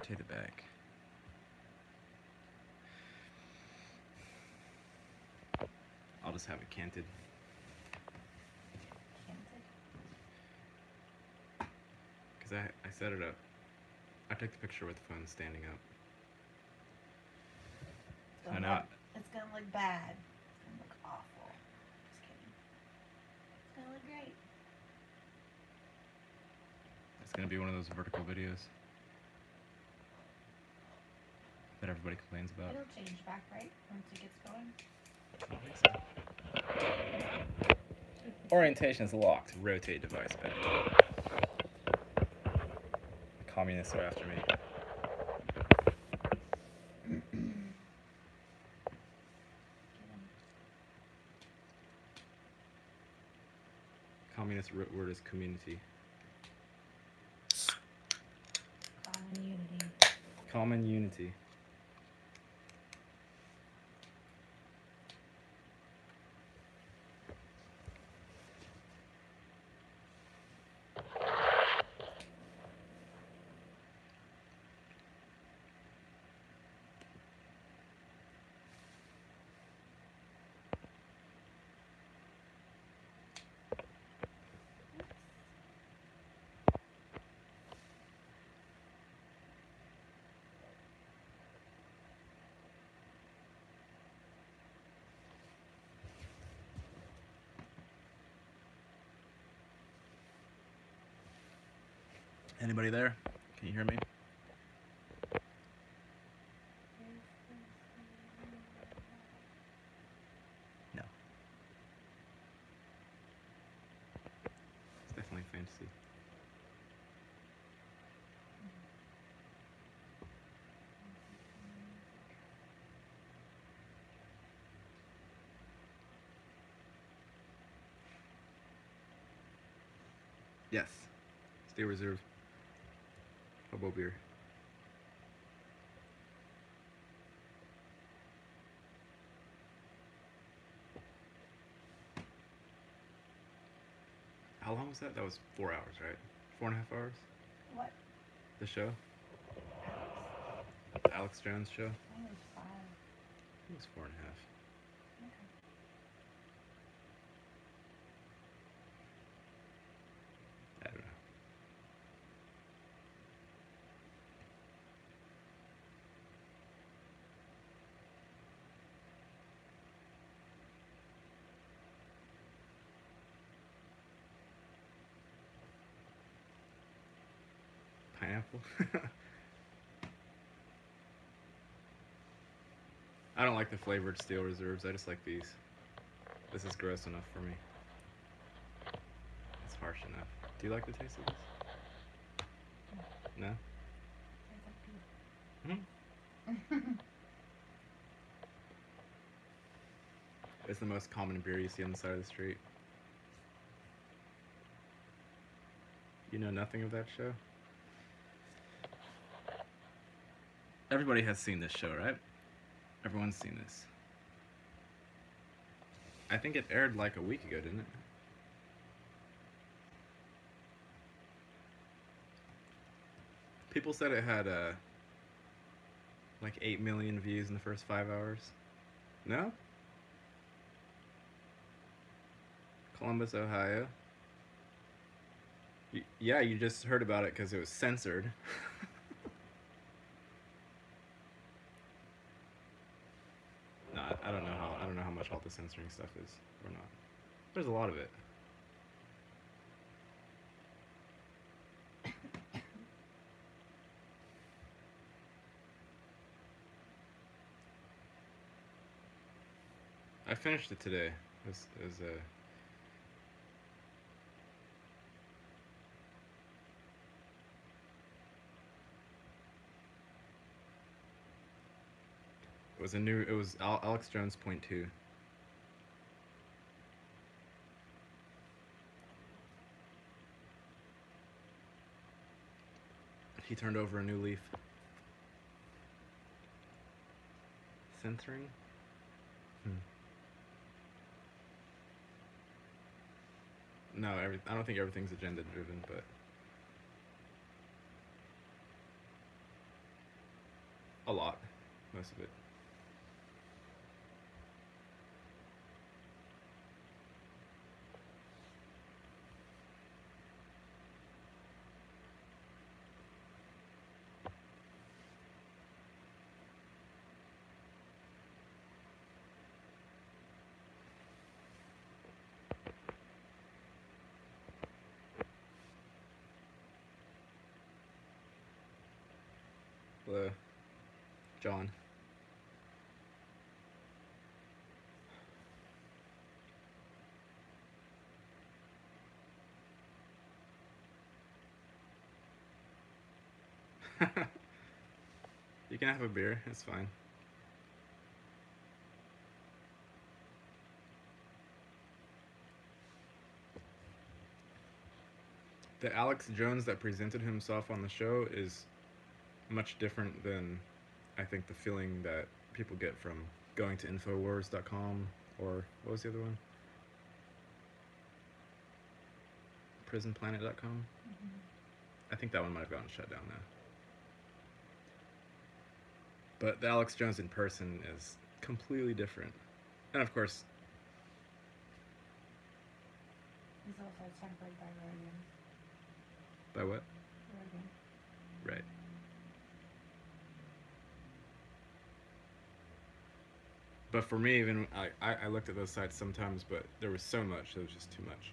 rotate it back. I'll just have it canted. Because I set it up. I took the picture with the phone standing up. It's gonna look bad. It's gonna look awful. Just kidding. It's gonna look great. It's gonna be one of those vertical videos that everybody complains about. It'll change back, right? Once it gets going. I think so. Orientation is locked. Rotate device back. The communists are after me. Communist root word is community. Common unity. Common unity. Anybody there? Can you hear me? No. It's definitely fantasy. Yes. Stay reserve. Hobo beer. How long was that? That was 4 hours, right? 4.5 hours? What? The show? Alex Jones show? I think it was 5. It was 4.5. Okay. I don't know. Pineapple? I don't like the flavored steel reserves. I just like these. This is gross enough for me. It's harsh enough. Do you like the taste of this? No? It's the most common beer you see on the side of the street. You know nothing of that show? Everybody has seen this show, right? Everyone's seen this. I think it aired like a week ago, didn't it? People said it had like 8 million views in the first 5 hours. No? Columbus, Ohio. Yeah, you just heard about it because it was censored. No, I don't know how much all the censoring stuff is or not. There's a lot of it. I finished it today. It was Alex Jones point 2. He turned over a new leaf. Censoring? No, I don't think everything's agenda driven, but lot, most of it. John. You can have a beer, it's fine. The Alex Jones that presented himself on the show is much different than I think the feeling that people get from going to Infowars.com, or what was the other one? PrisonPlanet.com? Mm-hmm. I think that one might have gotten shut down now. But the Alex Jones in person is completely different. And of course, He's also tempered by Rogan. by what? Rogan. Right. But for me, even I looked at those sites sometimes, but there was so much, there was just too much.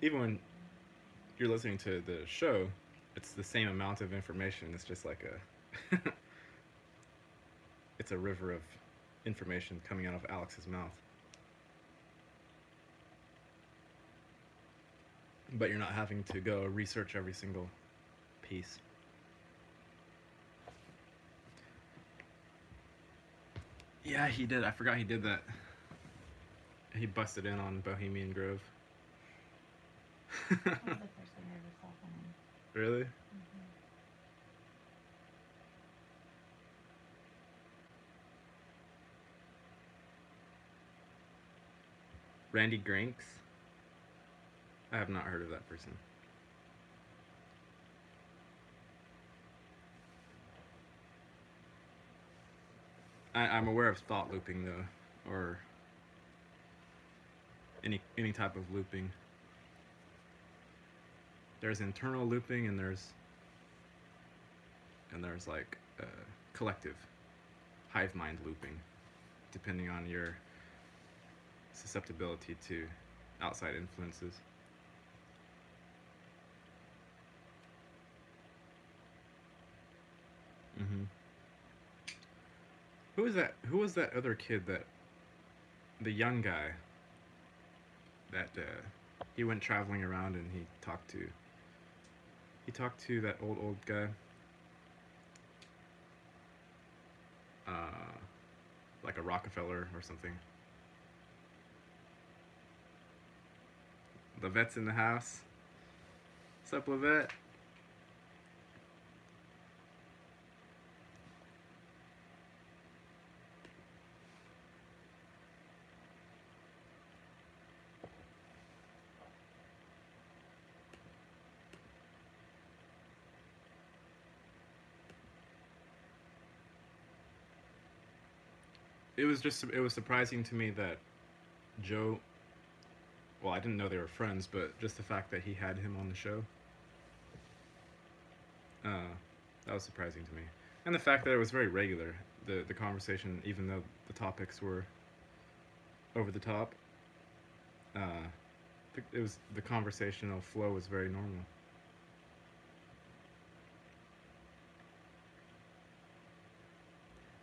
Even when you're listening to the show, it's the same amount of information. It's just like a it's a river of information coming out of Alex's mouth. But you're not having to go research every single piece. Yeah, he did. I forgot he did that. He busted in on Bohemian Grove. That was the first thing I ever saw from him. Really? Mm-hmm. Randy Granks? I have not heard of that person. I'm aware of thought looping though, or any type of looping. There's internal looping and there's like collective hive mind looping, depending on your susceptibility to outside influences. Mm-hmm. Who was that? Who was that other kid that the young guy that he went traveling around and he talked to that old guy, like a Rockefeller or something. Levette's in the house. What's up, Levette? It was surprising to me that Joe, well, I didn't know they were friends, but just the fact that he had him on the show, that was surprising to me. And the fact that it was very regular, the conversation, even though the topics were over the top, the conversational flow was very normal.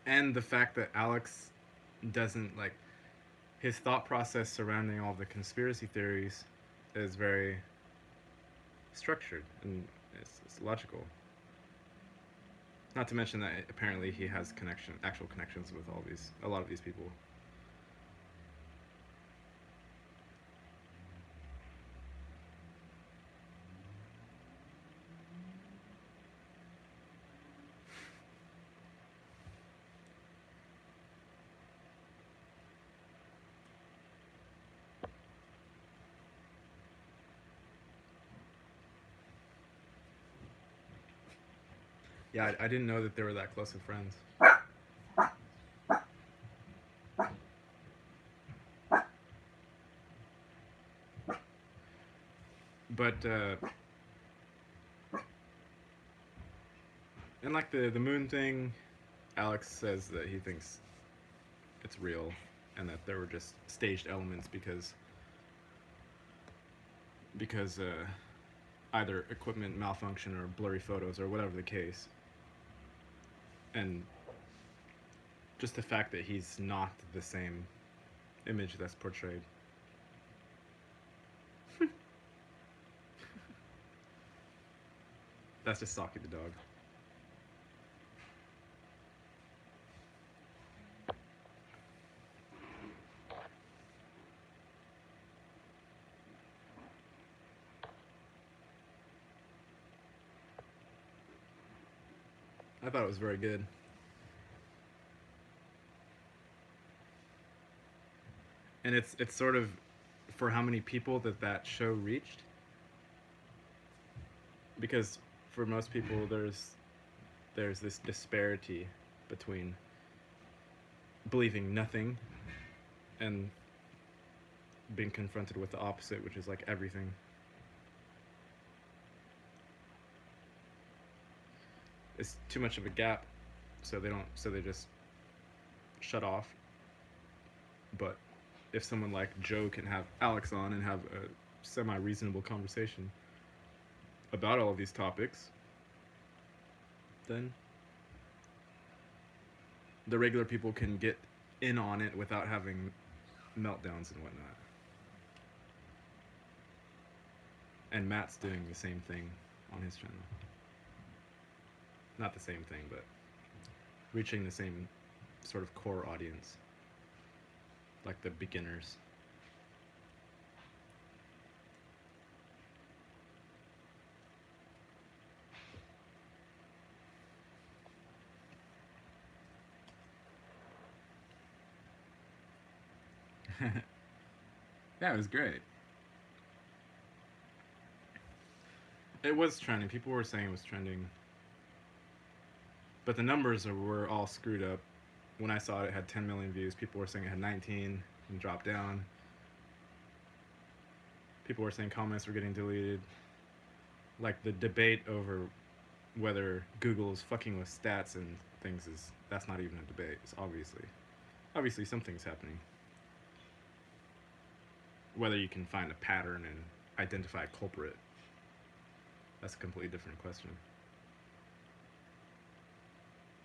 And the fact that Alex doesn't like his thought process surrounding all the conspiracy theories is very structured and it's logical. Not to mention that apparently he has actual connections with a lot of these people. Yeah, I didn't know that they were that close of friends. But and like the moon thing, Alex says that he thinks it's real and that there were just staged elements because either equipment malfunction or blurry photos or whatever the case. And just the fact that he's not the same image that's portrayed. That's just Saki the dog. I thought it was very good. And it's sort of for how many people that show reached, because for most people there's this disparity between believing nothing and being confronted with the opposite, which is like everything. It's too much of a gap, so they just shut off. But if someone like Joe can have Alex on and have a semi-reasonable conversation about all of these topics, then the regular people can get in on it without having meltdowns and whatnot. And Matt's doing the same thing on his channel. Not the same thing, but reaching the same sort of core audience, like the beginners. Yeah, it was great. It was trending. People were saying it was trending. But the numbers were all screwed up. When I saw it, it had 10 million views. People were saying it had 19 and dropped down. People were saying comments were getting deleted. Like the debate over whether Google is fucking with stats and things that's not even a debate. It's obviously something's happening. Whether you can find a pattern and identify a culprit, that's a completely different question.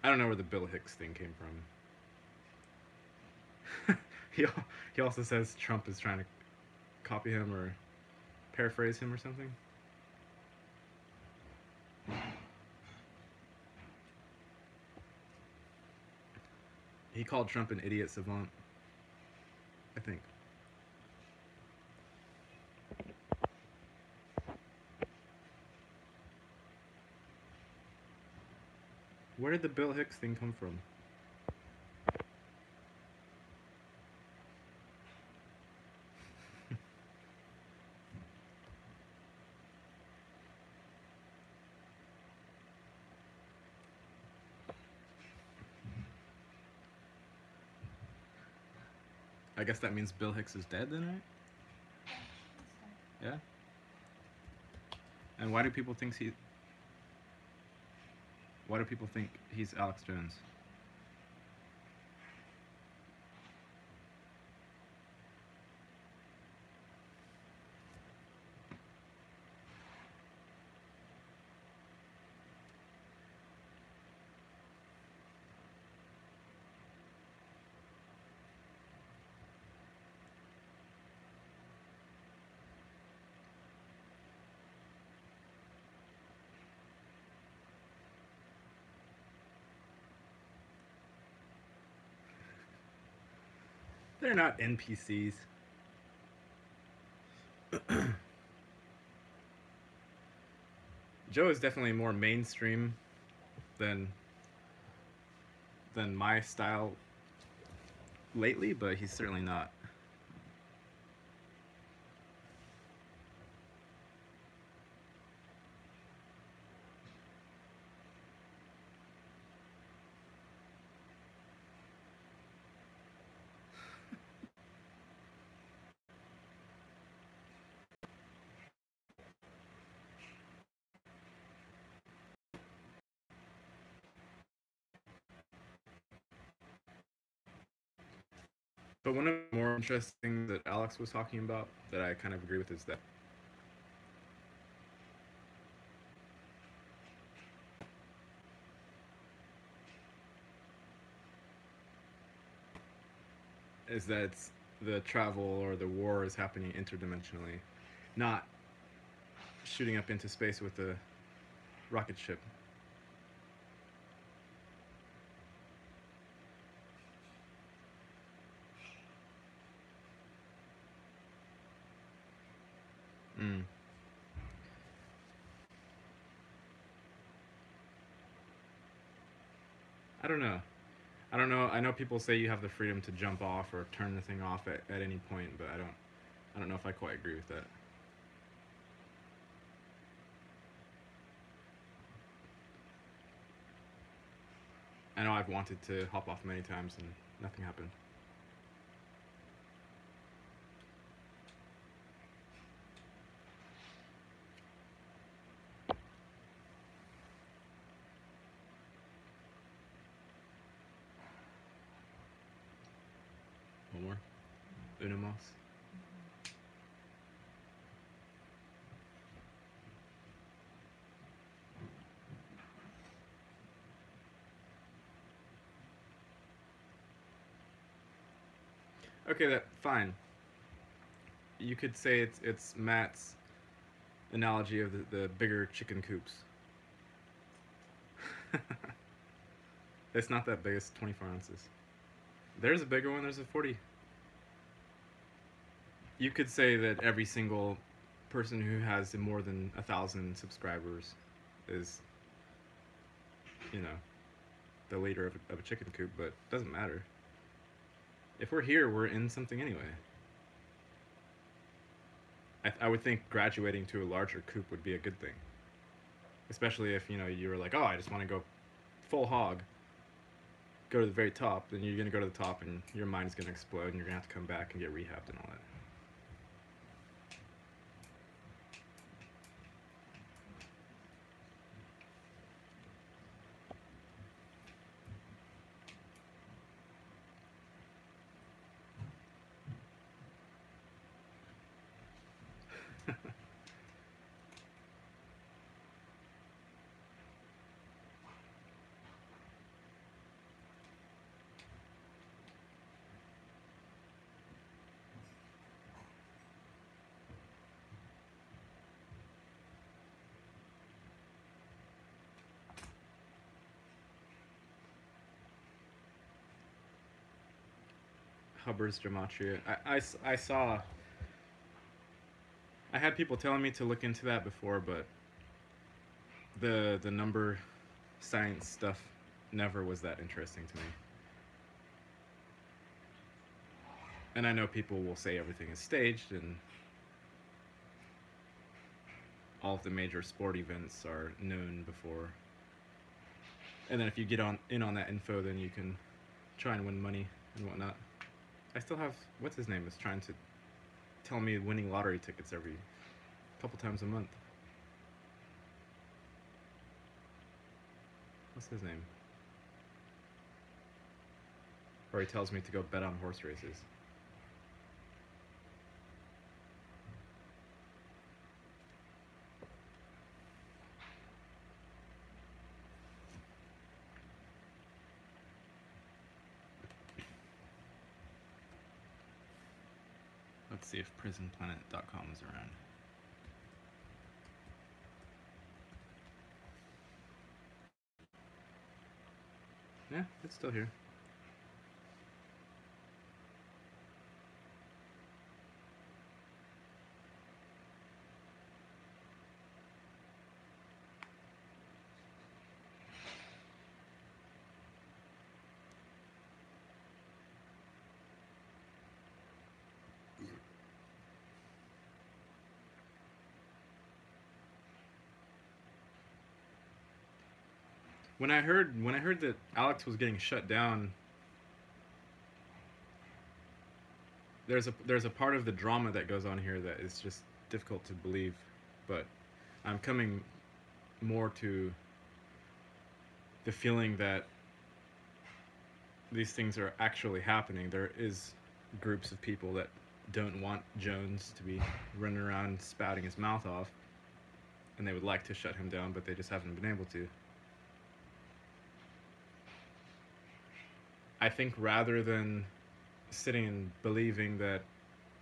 I don't know where the Bill Hicks thing came from. he also says Trump is trying to copy him or paraphrase him or something. He called Trump an idiot savant, I think. Where did the Bill Hicks thing come from? I guess that means Bill Hicks is dead then, right? Yeah? And why do people think he's Alex Jones? They're not NPCs. Joe is definitely more mainstream than my style lately, but he's certainly not. But one of the more interesting things that Alex was talking about that I kind of agree with is that it's the travel or the war is happening interdimensionally, not shooting up into space with a rocket ship. Mm. I don't know. I don't know. I know people say you have the freedom to jump off or turn the thing off at any point, but I don't. I don't know if I quite agree with that. I know I've wanted to hop off many times and nothing happened. One more. Una mas. Okay, that fine. You could say it's Matt's analogy of the bigger chicken coops. It's not that big. It's 24 ounces. There's a bigger one. There's a 40. You could say that every single person who has more than 1,000 subscribers is, you know, the leader of a chicken coop, but it doesn't matter. If we're here, we're in something anyway. I would think graduating to a larger coop would be a good thing, especially if you were like, oh, I just want to go full hog, go to the very top. Then you're gonna go to the top, and your mind's gonna explode, and you're gonna have to come back and get rehabbed and all that. Hubbard's gematria. I saw. I had people telling me to look into that before, but the number science stuff never was that interesting to me. And I know people will say everything is staged and all of the major sport events are known before. And then if you get on that info, then you can try and win money and whatnot. I still have what's his name is trying to tell me winning lottery tickets every couple times a month. What's his name? Or he tells me to go bet on horse races. Let's see if prisonplanet.com is around. Yeah, it's still here. When I heard that Alex was getting shut down, there's a part of the drama that goes on here that is just difficult to believe, but I'm coming more to the feeling that these things are actually happening. There is groups of people that don't want Jones to be running around spouting his mouth off, and they would like to shut him down, but they just haven't been able to. I think rather than sitting and believing that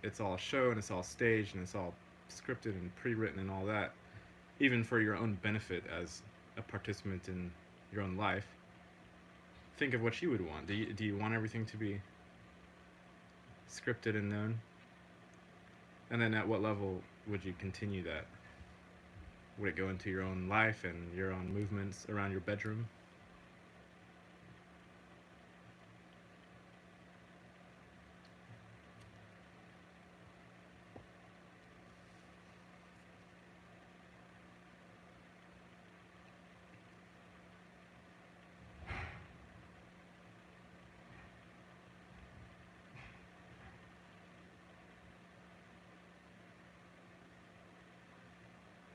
it's all show and it's all staged and it's all scripted and pre-written and all that, even for your own benefit as a participant in your own life, think of what you would want. Do you want everything to be scripted and known? And then at what level would you continue that? Would it go into your own life and your own movements around your bedroom?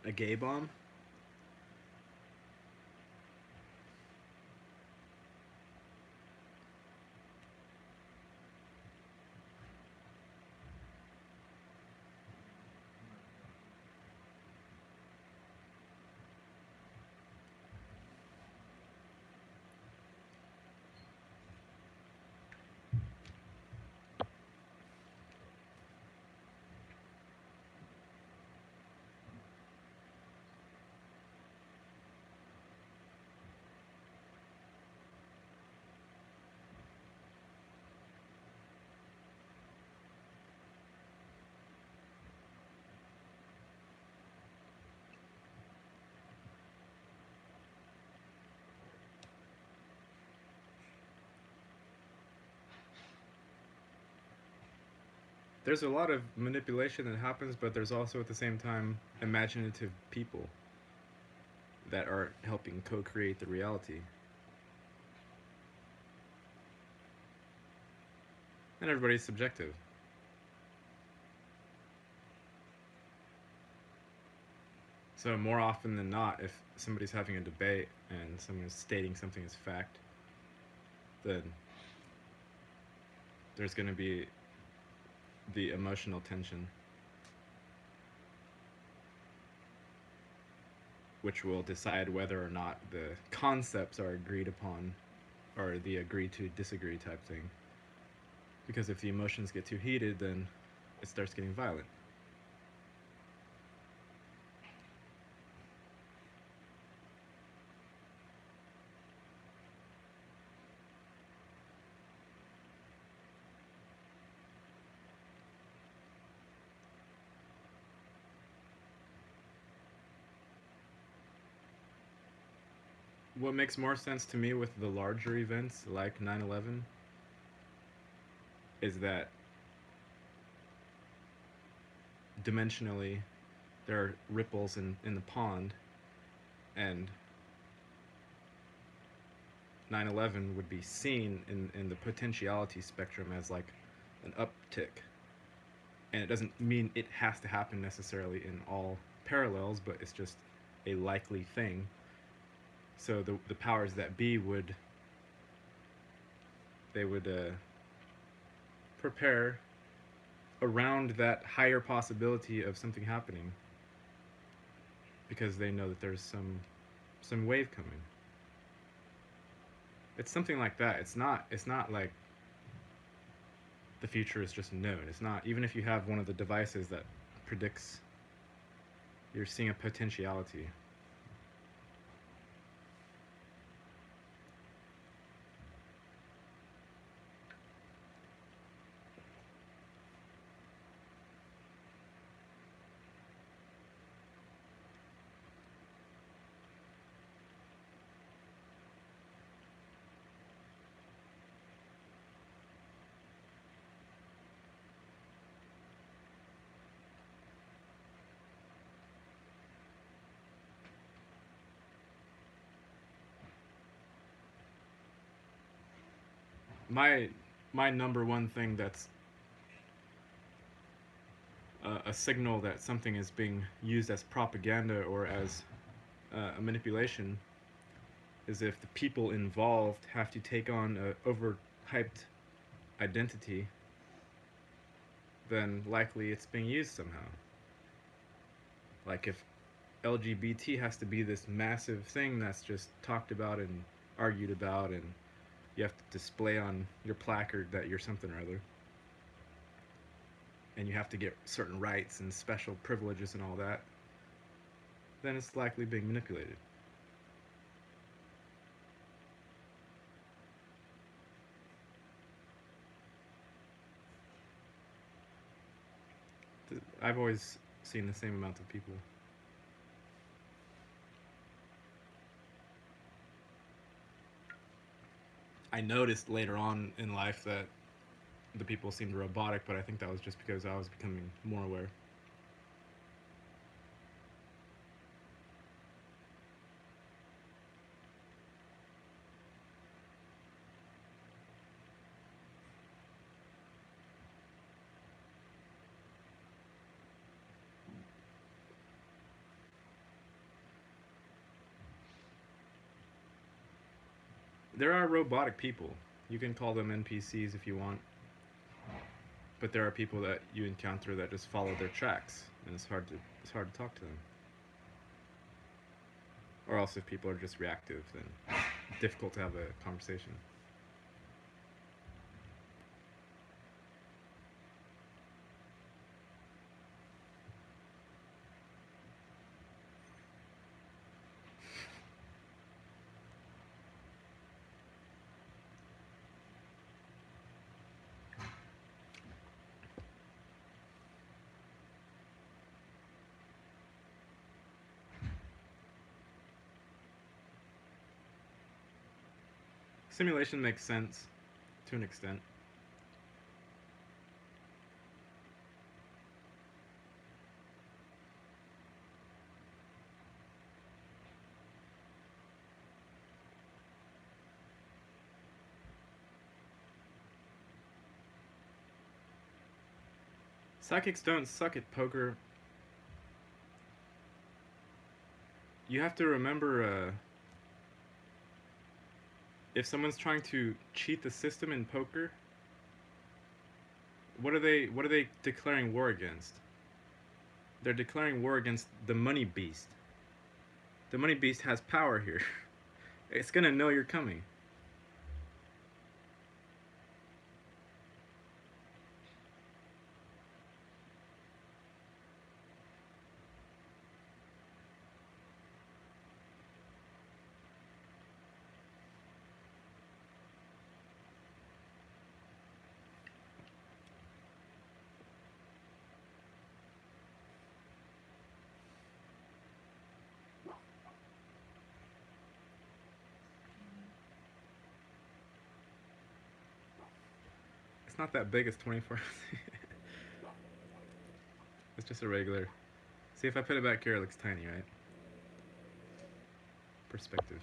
A gay bomb? There's a lot of manipulation that happens, but there's also at the same time imaginative people that are helping co-create the reality. And everybody's subjective. So more often than not, if somebody's having a debate and someone is stating something as fact, then there's going to be the emotional tension, which will decide whether or not the concepts are agreed upon or the agree to disagree type thing. Because if the emotions get too heated, then it starts getting violent. What makes more sense to me with the larger events like 9/11 is that dimensionally there are ripples in the pond, and 9/11 would be seen in the potentiality spectrum as like an uptick. And it doesn't mean it has to happen necessarily in all parallels, but it's just a likely thing. So the powers that be would prepare around that higher possibility of something happening, because they know that there's some wave coming. It's something like that. It's not like the future is just known. It's not, even if you have one of the devices that predicts, you're seeing a potentiality. My my number one thing that's a signal that something is being used as propaganda or as a manipulation is if the people involved have to take on a overhyped identity then likely it's being used somehow. Like if LGBT has to be this massive thing that's just talked about and argued about, and you have to display on your placard that you're something or other, and you have to get certain rights and special privileges and all that, then it's likely being manipulated. I've always seen the same amount of people. I noticed later on in life that the people seemed robotic, but I think that was just because I was becoming more aware. There are robotic people. You can call them NPCs if you want, but there are people that you encounter that just follow their tracks, and it's hard to talk to them. Or else if people are just reactive, then it's difficult to have a conversation. Simulation makes sense to an extent. Psychics don't suck at poker. You have to remember, if someone's trying to cheat the system in poker, what are they declaring war against? They're declaring war against the money beast. The money beast has power here. It's gonna know you're coming. It's not that big. It's 24 ounces. It's just a regular. See, if I put it back here, it looks tiny, right? Perspective.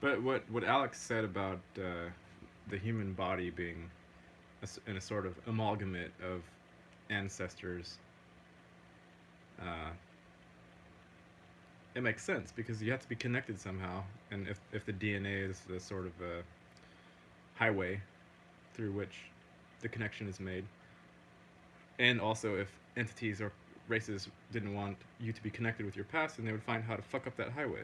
But what Alex said about the human body being in a sort of amalgamate of ancestors, uh, it makes sense because you have to be connected somehow, and if the DNA is the sort of highway through which the connection is made, and also if entities or races didn't want you to be connected with your past, then they would find how to fuck up that highway.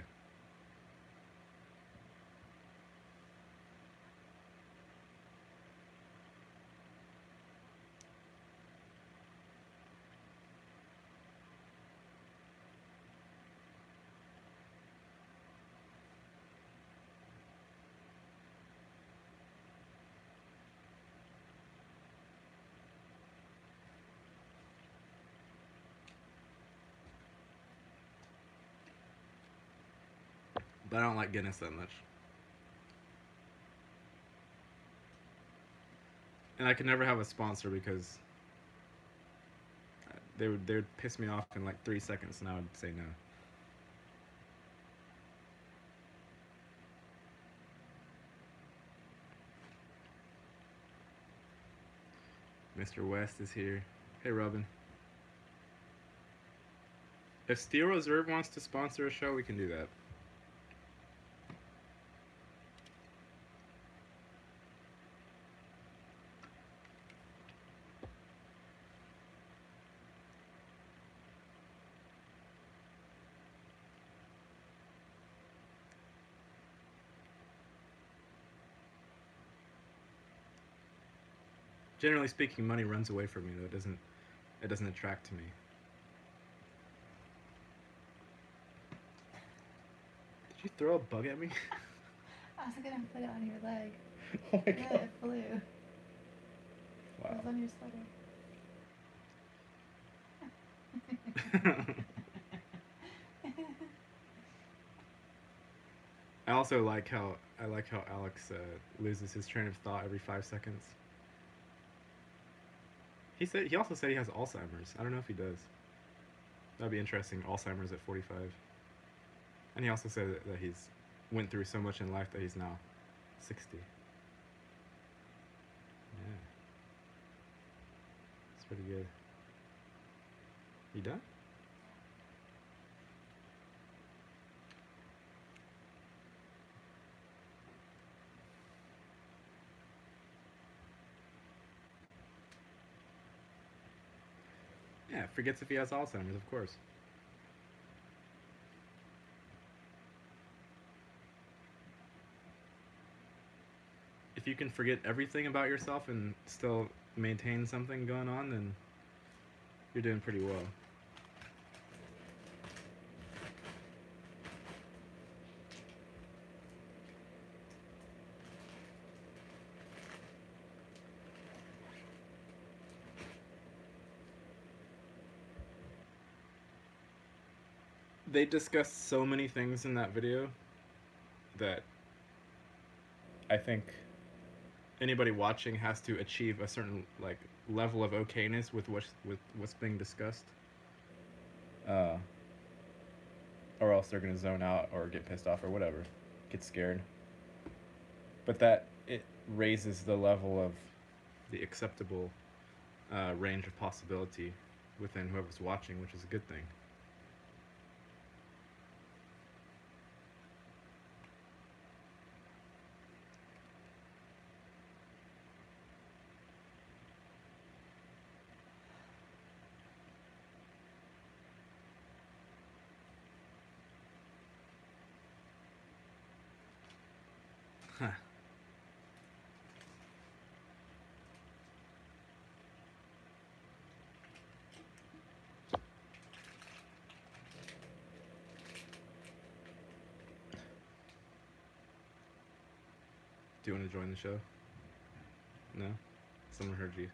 But I don't like Guinness that much. And I could never have a sponsor because they would piss me off in like 3 seconds, and I would say no. Mr. West is here. Hey, Robin. If Steel Reserve wants to sponsor a show, we can do that. Generally speaking, money runs away from me, though. It doesn't attract to me. Did you throw a bug at me? I was gonna put it on your leg. Oh my Yeah, god. it flew. It Wow. was on your sweater. I also like how Alex loses his train of thought every 5 seconds. He also said he has Alzheimer's. I don't know if he does. That'd be interesting. Alzheimer's at 45. And he also said that he's went through so much in life that he's now 60. Yeah, it's pretty good. You done? Yeah, forgets if he has Alzheimer's, of course. If you can forget everything about yourself and still maintain something going on, then you're doing pretty well. They discussed so many things in that video that I think anybody watching has to achieve a certain like level of okayness with what's being discussed, uh, or else they're gonna zone out or get pissed off or whatever, get scared. But that it raises the level of the acceptable range of possibility within whoever's watching, which is a good thing. Huh. Do you want to join the show? No? Someone heard you.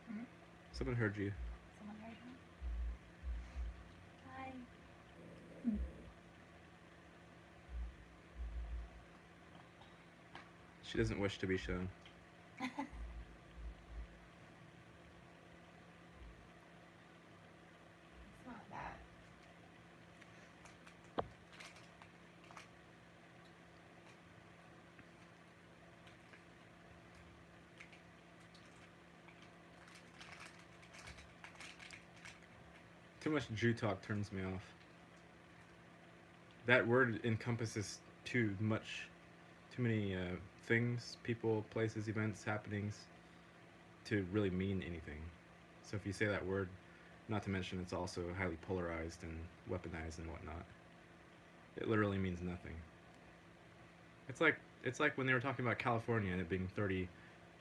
Hmm? Someone heard you. Someone heard me? Hi. She doesn't wish to be shown. It's not bad. Too much Jew talk turns me off. That word encompasses too many things, people, places, events, happenings to really mean anything. So if you say that word, not to mention it's also highly polarized and weaponized and whatnot, it literally means nothing. It's like when they were talking about California and it being 30,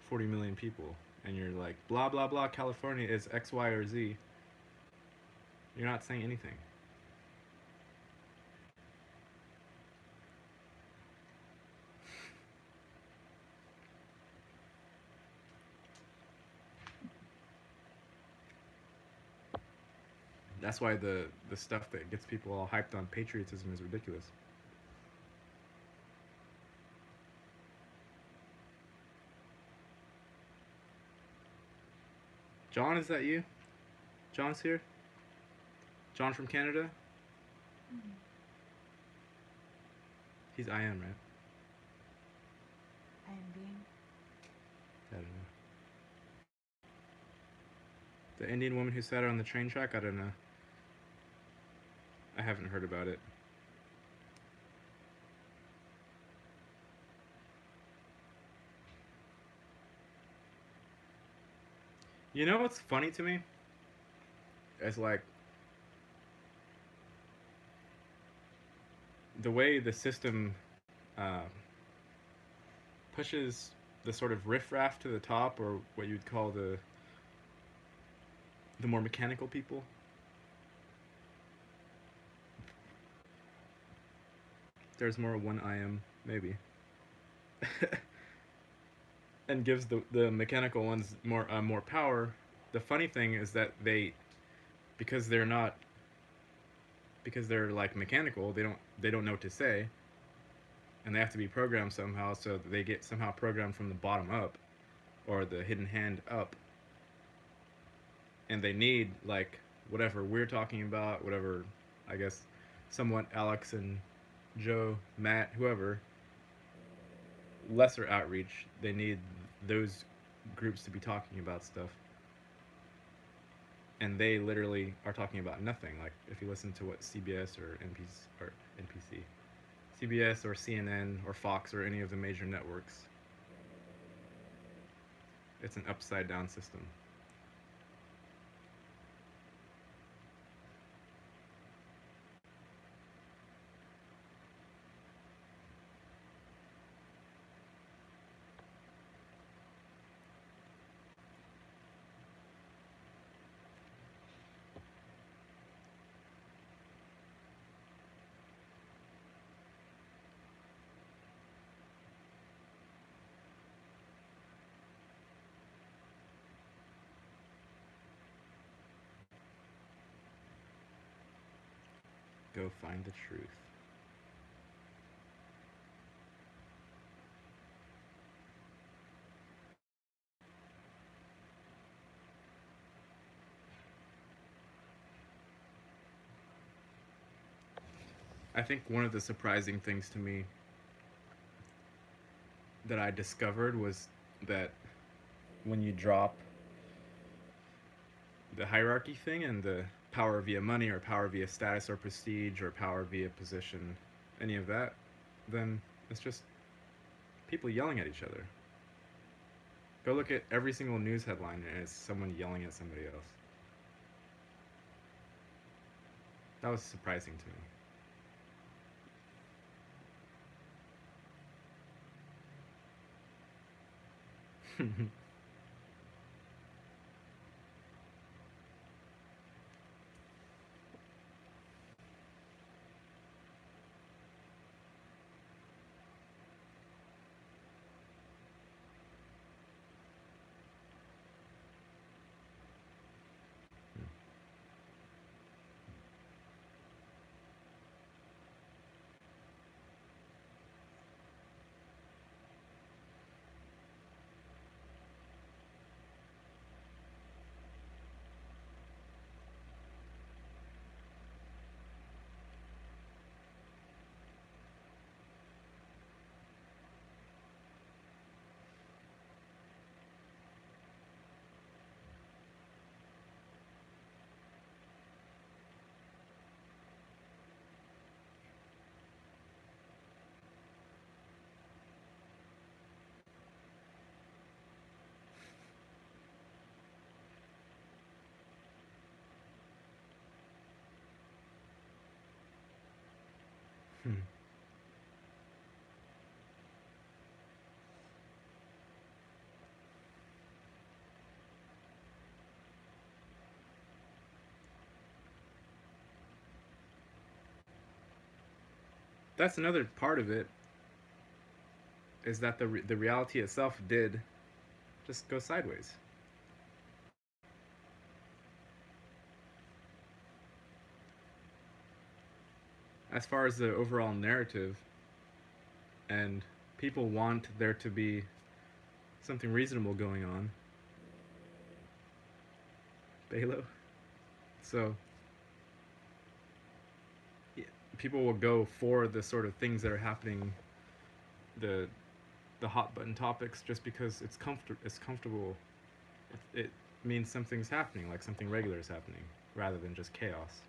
40 million people, and you're like blah blah blah. California is X, Y, or Z. You're not saying anything. That's why the stuff that gets people all hyped on patriotism is ridiculous. John, is that you? John's here? John from Canada? Mm-hmm. He's IM, right? I am being. I don't know. The Indian woman who sat on the train track? I don't know. haven't heard about it. You know what's funny to me? It's like the way the system uh, pushes the sort of riffraff to the top, or what you'd call the more mechanical people. There's more one I am maybe, and gives the mechanical ones more power. The funny thing is that because they're not because they're like mechanical, they don't know what to say, and they have to be programmed somehow. So they get somehow programmed from the bottom up, or the hidden hand up, and they need like whatever we're talking about, whatever I guess somewhat Alex and Joe, Matt, whoever, lesser outreach. They need those groups to be talking about stuff, and they literally are talking about nothing. Like if you listen to what CBS or NPC, CBS or CNN or Fox or any of the major networks, it's an upside down system. Go find the truth. I think one of the surprising things to me that I discovered was that when you drop the hierarchy thing and the power via money or power via status or prestige or power via position, any of that, then it's just people yelling at each other. Go look at every single news headline and it's someone yelling at somebody else. That was surprising to me. That's another part of it, is that the reality itself did just go sideways. As far as the overall narrative, and people want there to be something reasonable going on. Balo. So yeah, people will go for the sort of things that are happening, the the hot button topics, just because it's comfortable. It means something's happening, like something regular is happening, rather than just chaos.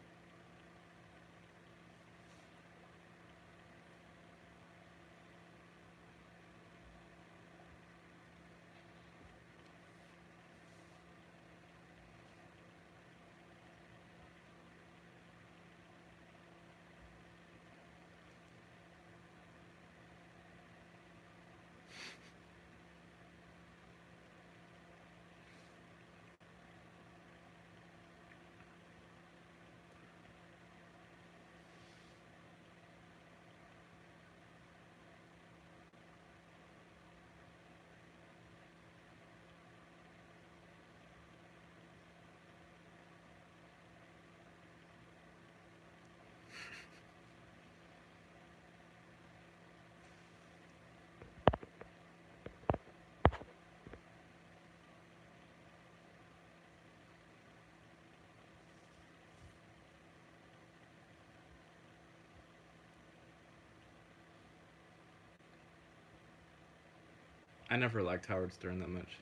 I never liked Howard Stern that much.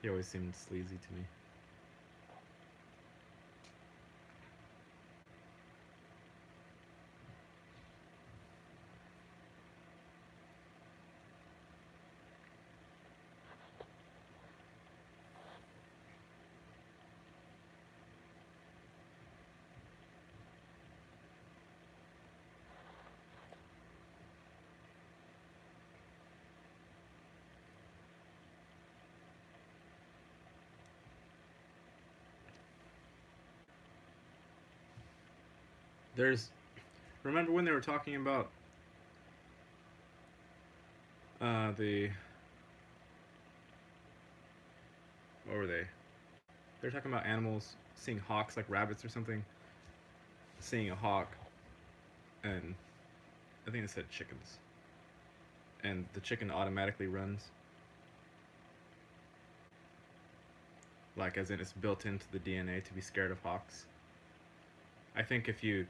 He always seemed sleazy to me. There's remember when they were talking about the what were they? They were talking about animals seeing hawks like rabbits or something, seeing a hawk, and I think they said chickens, and the chicken automatically runs, like as in it's built into the DNA to be scared of hawks. I think if you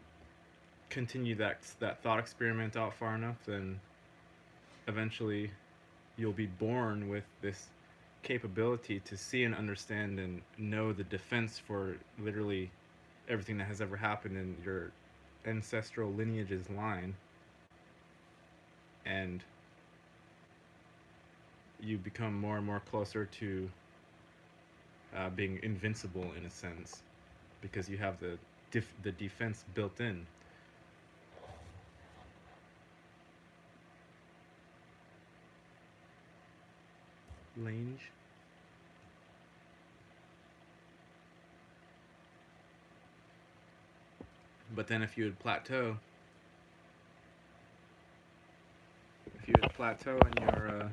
continue that thought experiment out far enough, then eventually you'll be born with this capability to see and understand and know the defense for literally everything that has ever happened in your ancestral lineage's line, and you become more and more closer to being invincible in a sense because you have the defense built in. Lange. But then if you would plateau, in your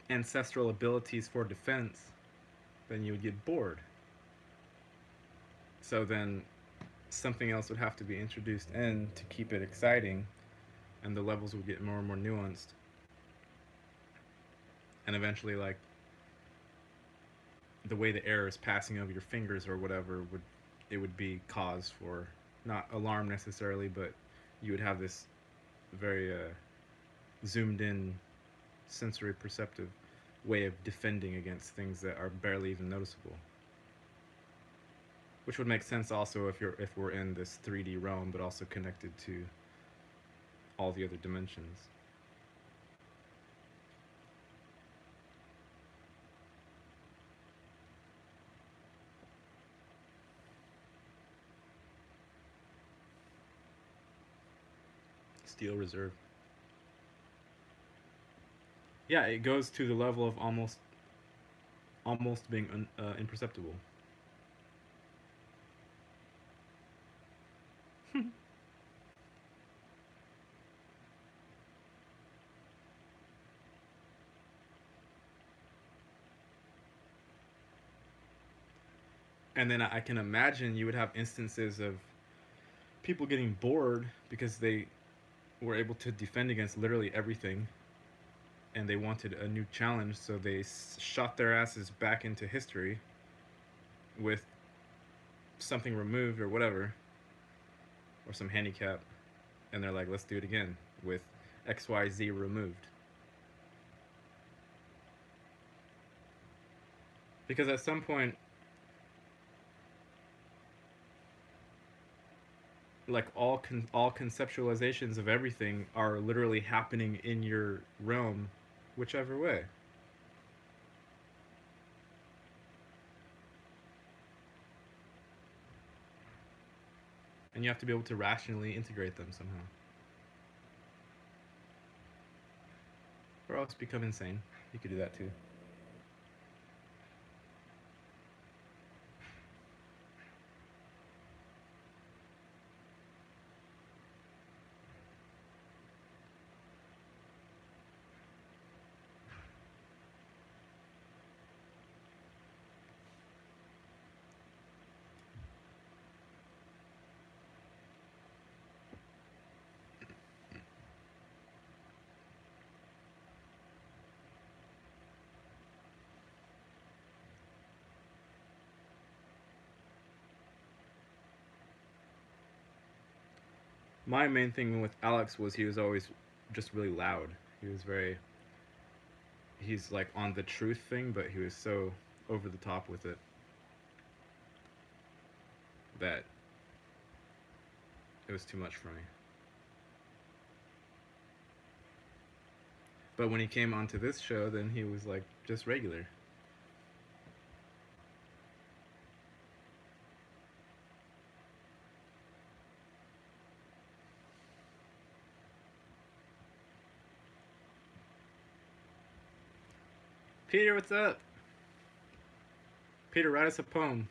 ancestral abilities for defense, then you would get bored. So then something else would have to be introduced in to keep it exciting, and the levels would get more and more nuanced. And eventually, like, the way the air is passing over your fingers or whatever would be cause for not alarm necessarily, but you would have this very zoomed in sensory perceptive way of defending against things that are barely even noticeable, which would make sense also if we're in this 3D realm but also connected to all the other dimensions. Steel reserve. Yeah, it goes to the level of almost being imperceptible. And then I can imagine you would have instances of people getting bored because they were able to defend against literally everything and they wanted a new challenge, so they shot their asses back into history with something removed or whatever, or some handicap, and they're like, let's do it again with XYZ removed. Because at some point, like all conceptualizations of everything are literally happening in your realm, whichever way. And you have to be able to rationally integrate them somehow, or else become insane. You could do that too. My main thing with Alex was he was always just really loud. He was very he's like on the truth thing, but he was so over the top with it that it was too much for me. But when he came onto this show, then he was like just regular. Peter, what's up? Peter, write us a poem.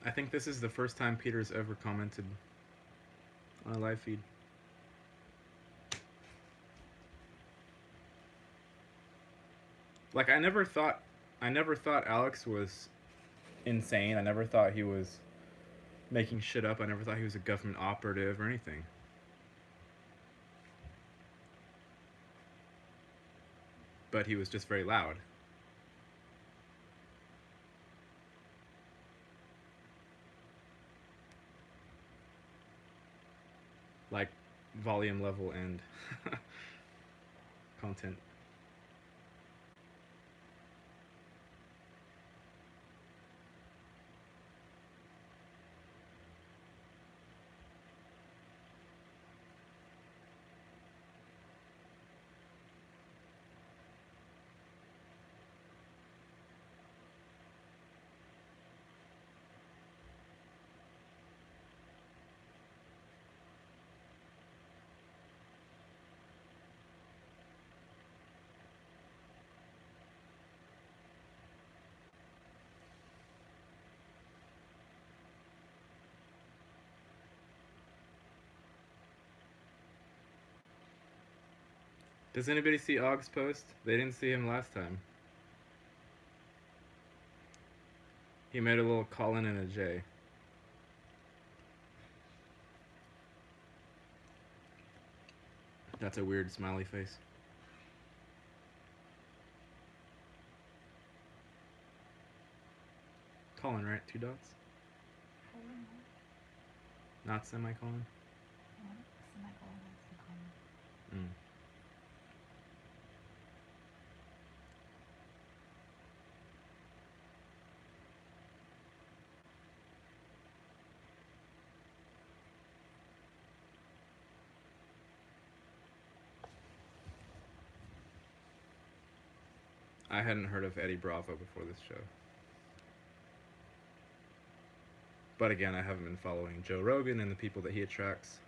I think this is the first time Peter's ever commented on a live feed. Like I never thought Alex was insane. I never thought he was making shit up. I never thought he was a government operative or anything. But he was just very loud. Like volume level and content. Does anybody see Ogg's post? They didn't see him last time. He made a little Colin and a J. That's a weird smiley face. Colin, right? 2 dots? Not semicolon? Mm. I hadn't heard of Eddie Bravo before this show. But again, I haven't been following Joe Rogan and the people that he attracts.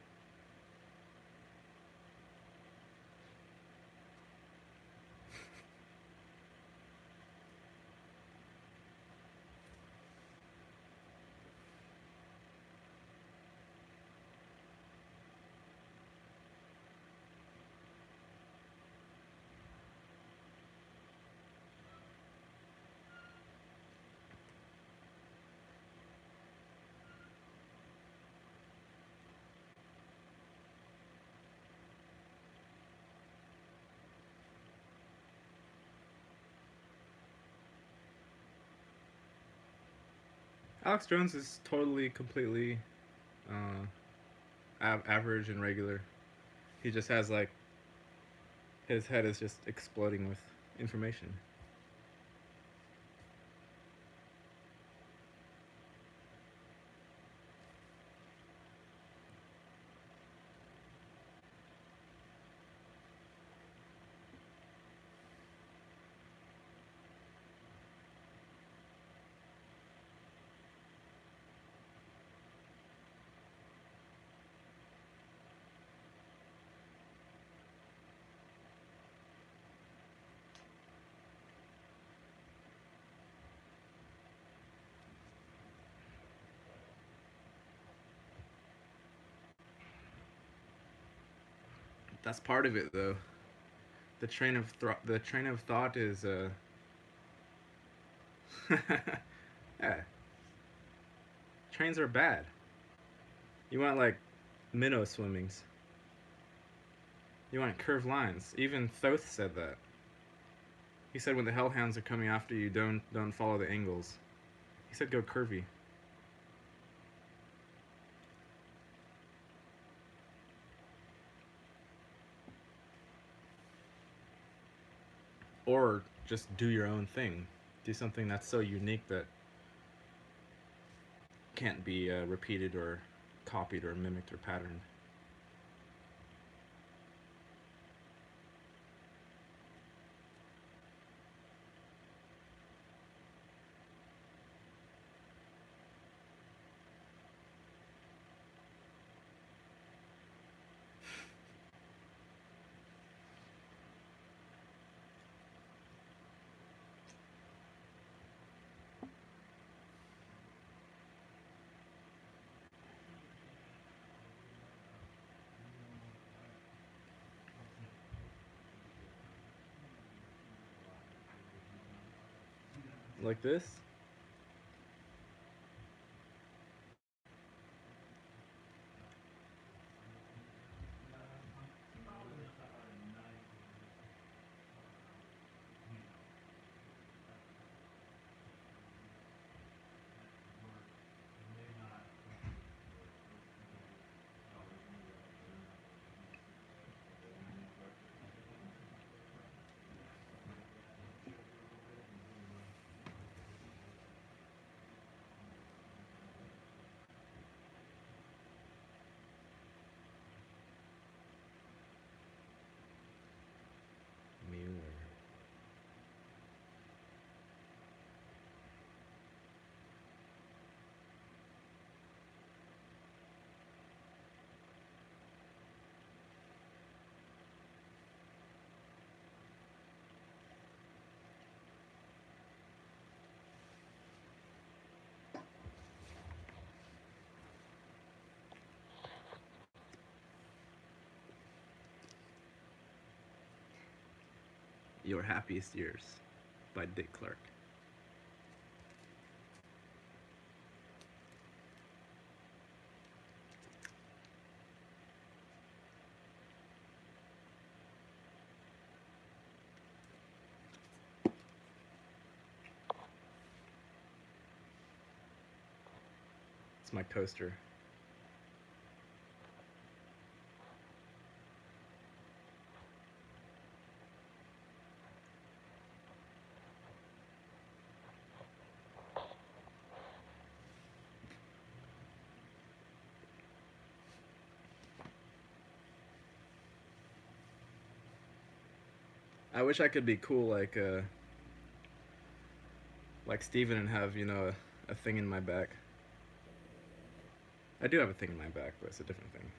Alex Jones is totally, completely average and regular. He just has like his head is just exploding with information. That's part of it, though. The train of thought is yeah. Trains are bad. You want like minnow swimmings. You want curved lines. Even Thoth said that. He said when the hellhounds are coming after you, don't follow the angles. He said go curvy. Or just do your own thing. Do something that's so unique that can't be repeated or copied or mimicked or patterned. Like this? Mueller. Your Happiest Years by Dick Clark. It's my coaster. I wish I could be cool like Steven and have, a thing in my back. I do have a thing in my back, but it's a different thing.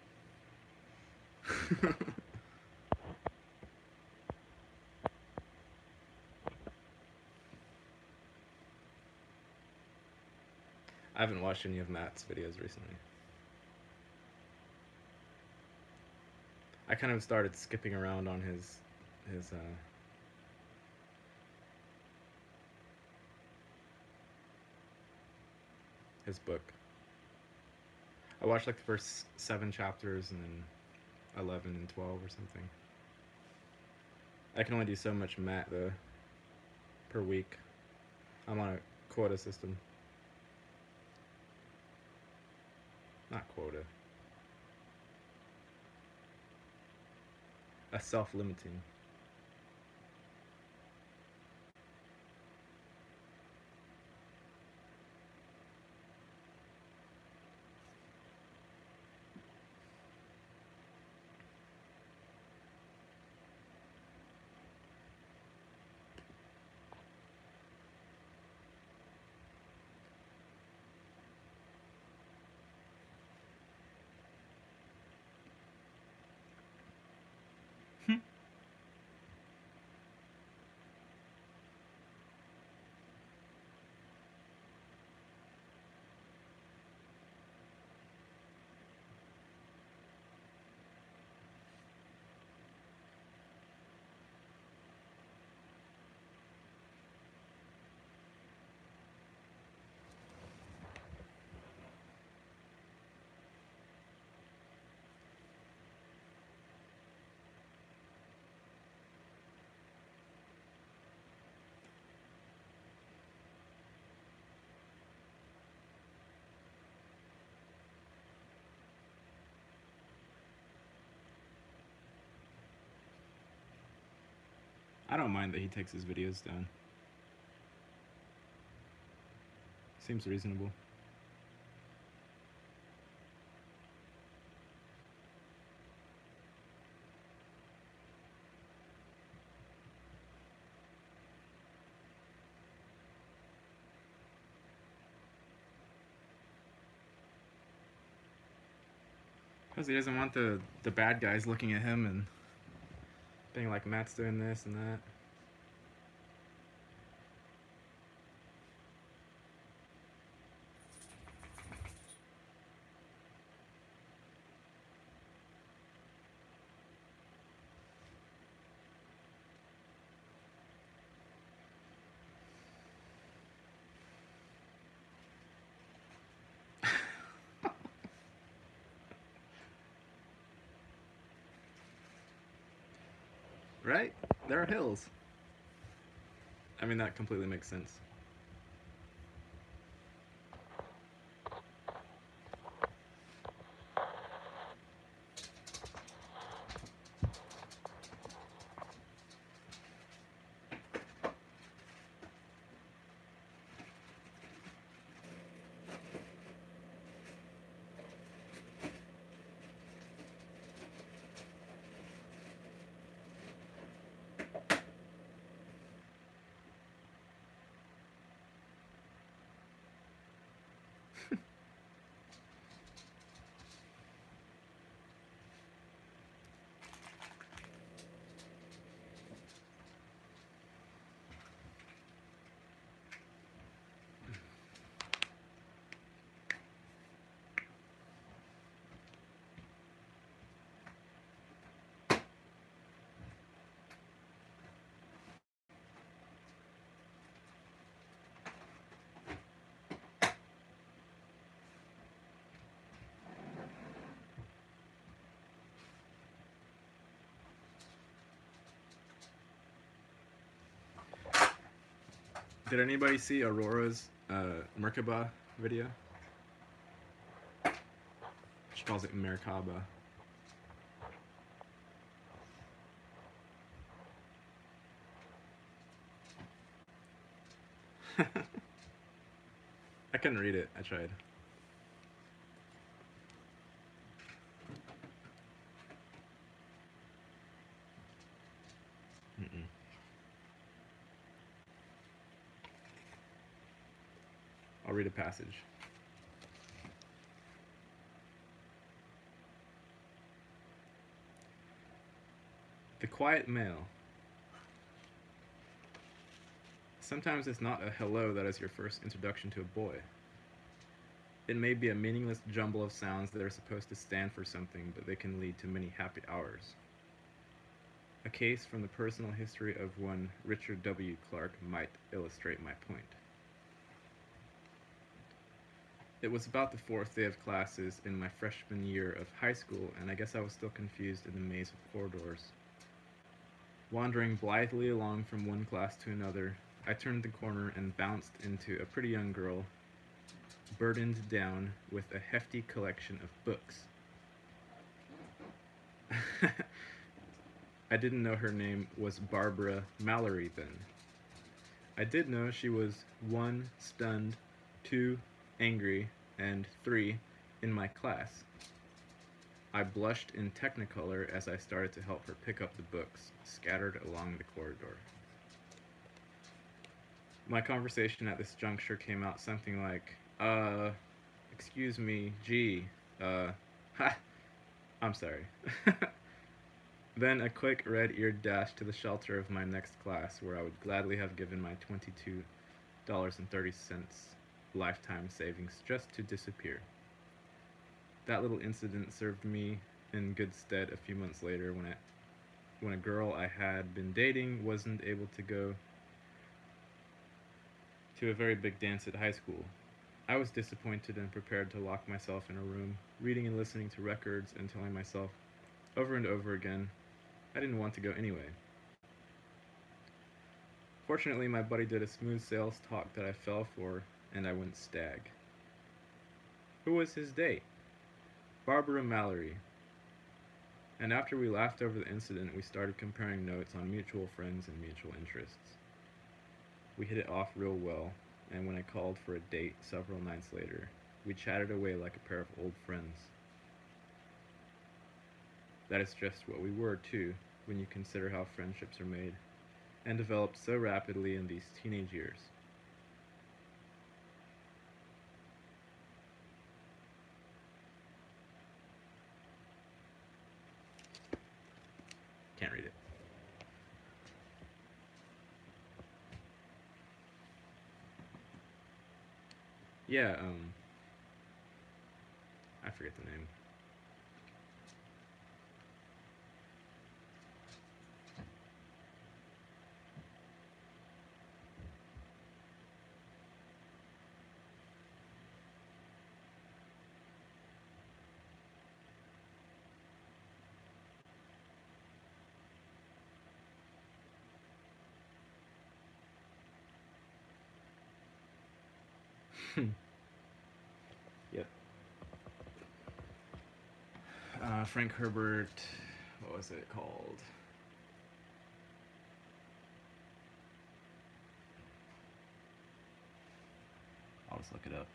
I haven't watched any of Matt's videos recently. I kind of started skipping around on his book. I watched like the first 7 chapters and then 11 and 12 or something. I can only do so much Matt though per week. I'm on a quota system. Not quota. A self-limiting. I don't mind that he takes his videos down. Seems reasonable. Because he doesn't want the bad guys looking at him and being like, Matt's doing this and that. Right? There are hills. I mean, that completely makes sense. Did anybody see Aurora's Merkaba video? She calls it Merkaba. I couldn't read it. I tried. Mm-mm. I'll read a passage. The quiet male. Sometimes it's not a hello that is your first introduction to a boy. It may be a meaningless jumble of sounds that are supposed to stand for something, but they can lead to many happy hours. A case from the personal history of one Richard W. Clark might illustrate my point. It was about the fourth day of classes in my freshman year of high school, and I guess I was still confused in the maze of corridors. Wandering blithely along from one class to another, I turned the corner and bounced into a pretty young girl, burdened down with a hefty collection of books. I didn't know her name was Barbara Mallory then. I did know she was 1, stunned, 2, angry, and 3, in my class. I blushed in technicolor as I started to help her pick up the books scattered along the corridor. My conversation at this juncture came out something like, excuse me, gee, ha, I'm sorry. Then a quick red-eared dash to the shelter of my next class, where I would gladly have given my $22.30 lifetime savings just to disappear. That little incident served me in good stead a few months later when a girl I had been dating wasn't able to go to a very big dance at high school. I was disappointed and prepared to lock myself in a room, reading and listening to records and telling myself over and over again I didn't want to go anyway. Fortunately, my buddy did a smooth sales talk that I fell for, and I went stag. Who was his date? Barbara Mallory. And after we laughed over the incident, we started comparing notes on mutual friends and mutual interests. We hit it off real well, and when I called for a date several nights later, we chatted away like a pair of old friends. That is just what we were, too, when you consider how friendships are made, and developed so rapidly in these teenage years. Can't read it. Yeah, I forget the name. Yep. Frank Herbert, what was it called? I'll just look it up.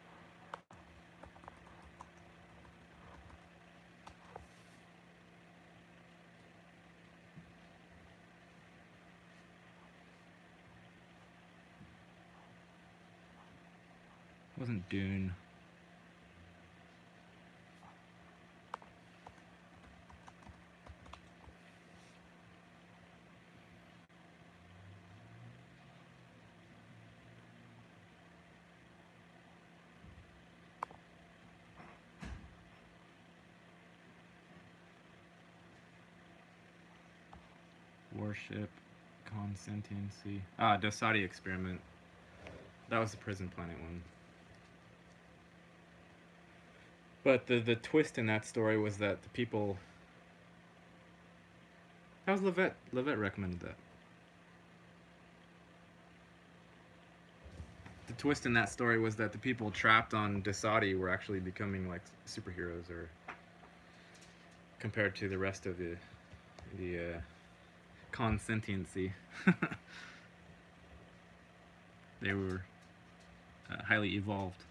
It wasn't Dune. Warship, Consentiency. Dosadi Experiment. That was the Prison Planet one. But the twist in that story was that the people. How's Levette? Levette recommended that. The twist in that story was that the people trapped on Dosadi were actually becoming like superheroes, or compared to the rest of the consentiency. They were highly evolved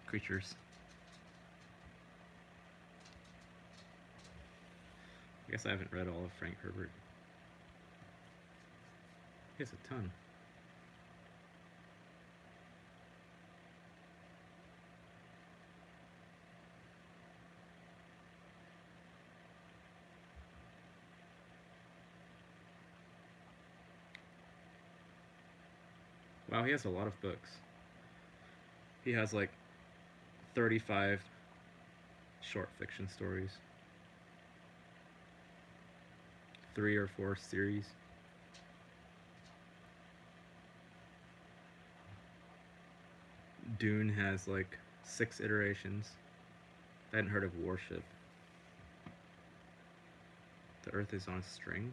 creatures. I guess I haven't read all of Frank Herbert. He has a ton. Wow, he has a lot of books. He has like 35 short fiction stories, 3 or 4 series. Dune has like 6 iterations. I hadn't heard of Warship. The Earth is on a string.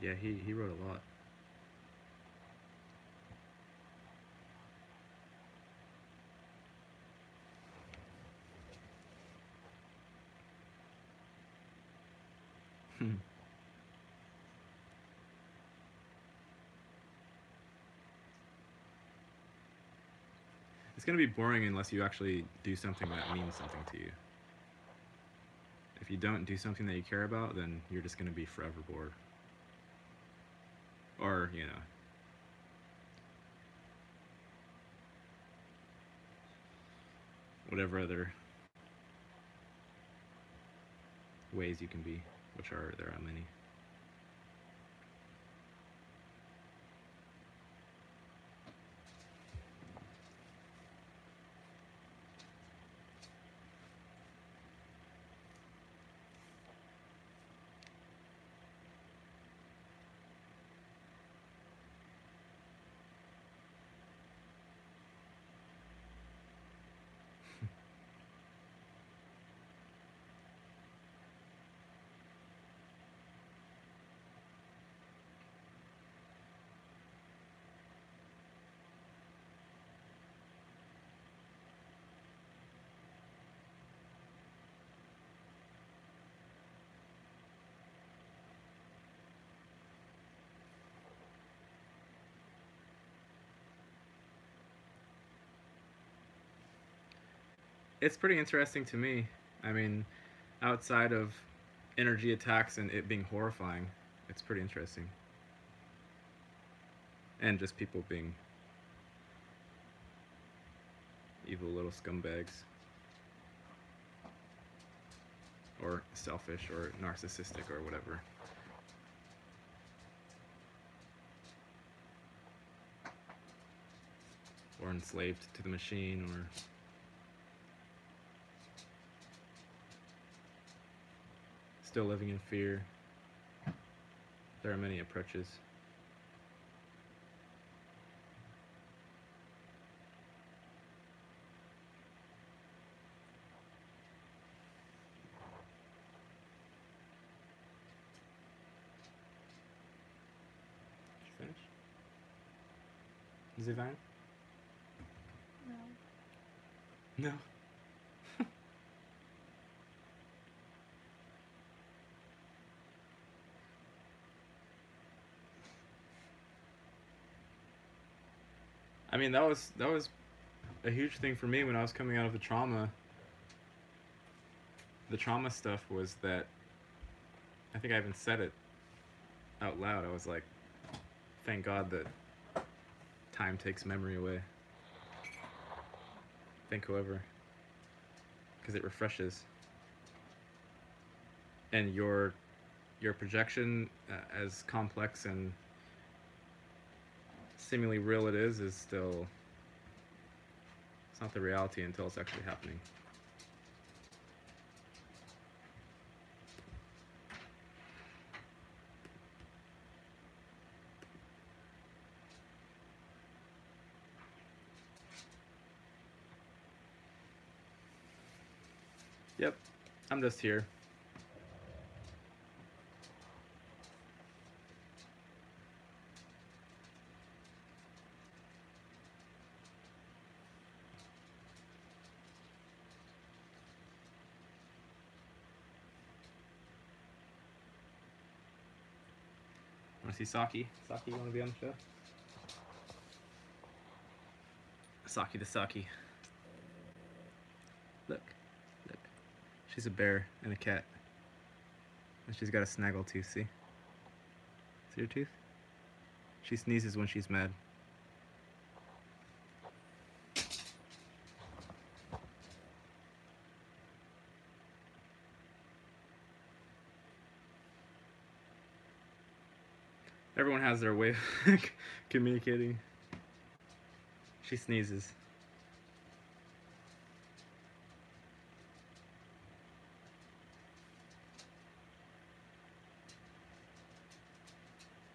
Yeah, he wrote a lot. It's gonna be boring unless you actually do something that means something to you. If you don't do something that you care about, then you're just gonna be forever bored. Or, whatever other ways you can be, which there are many. it's pretty interesting to me. I mean, outside of energy attacks and it being horrifying, it's pretty interesting. And just people being evil little scumbags. Or selfish or narcissistic or whatever. Or enslaved to the machine or still living in fear. There are many approaches. Did you finish? Is it fine? No. No. I mean, that was a huge thing for me when I was coming out of the trauma. The trauma stuff was that I think I even said it out loud. I was like, thank God that time takes memory away. Thank whoever. Because it refreshes. And your projection, as complex and seemingly real it is still, it's not the reality until it's actually happening. Yep, I'm just here. Want to see Saki? Saki, you want to be on the show? Saki the Saki. Look, look. She's a bear and a cat. And she's got a snaggle tooth, see? See her tooth? She sneezes when she's mad. Everyone has their way of communicating. She sneezes.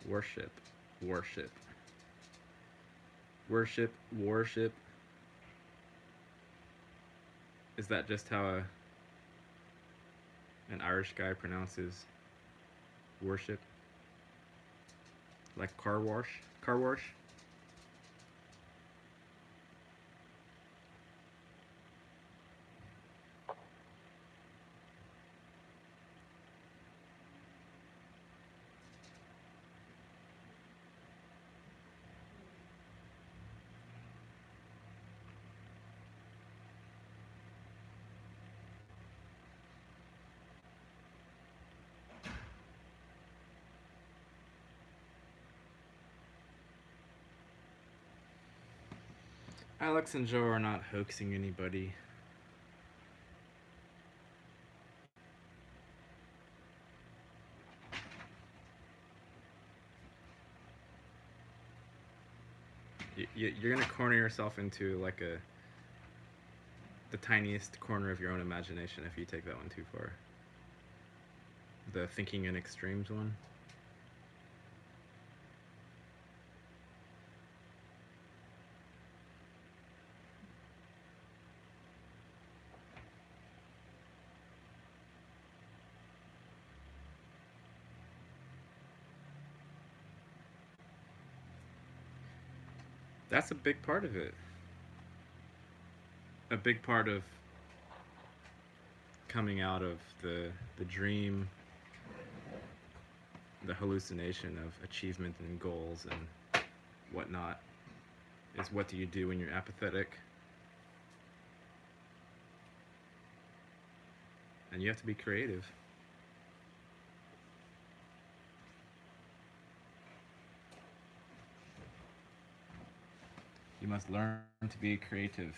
Worship. Worship. Worship. Worship. Is that just how an Irish guy pronounces worship? Like car wash? Car wash? Alex and Joe are not hoaxing anybody. You're gonna corner yourself into like the tiniest corner of your own imagination if you take that one too far. The thinking in extremes one. That's a big part of it. A big part of coming out of the dream, the hallucination of achievement and goals and whatnot, is what do you do when you're apathetic? And you have to be creative. You must learn to be creative.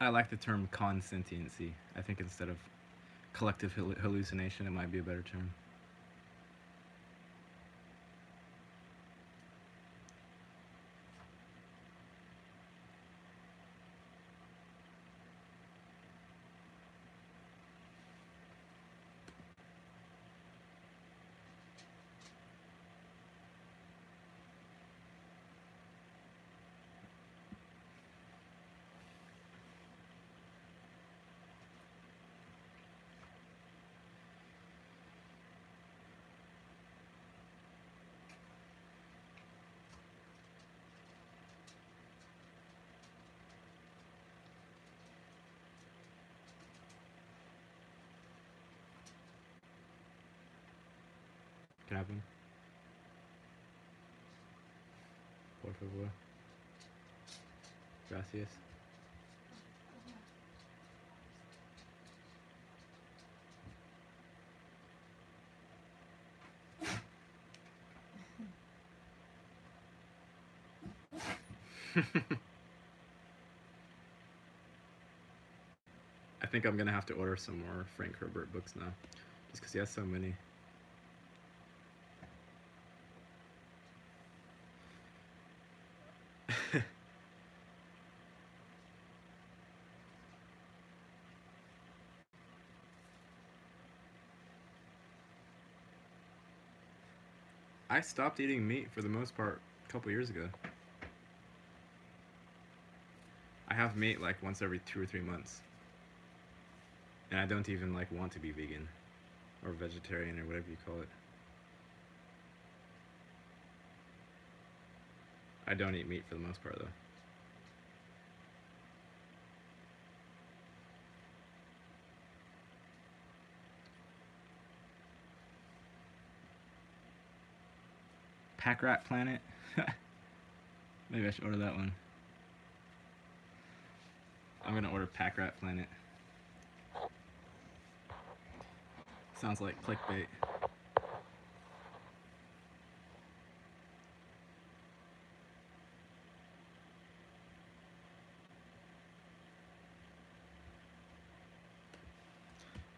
I like the term consentiency. I think instead of collective hallucination, it might be a better term. Can happen. Por favor. Gracias. I think I'm gonna have to order some more Frank Herbert books now, just because he has so many. I stopped eating meat for the most part a couple years ago. I have meat like once every 2 or 3 months, and I don't even like want to be vegan or vegetarian or whatever you call it. I don't eat meat for the most part though. Pack Rat Planet. Maybe I should order that one. I'm gonna order Pack Rat Planet. Sounds like clickbait.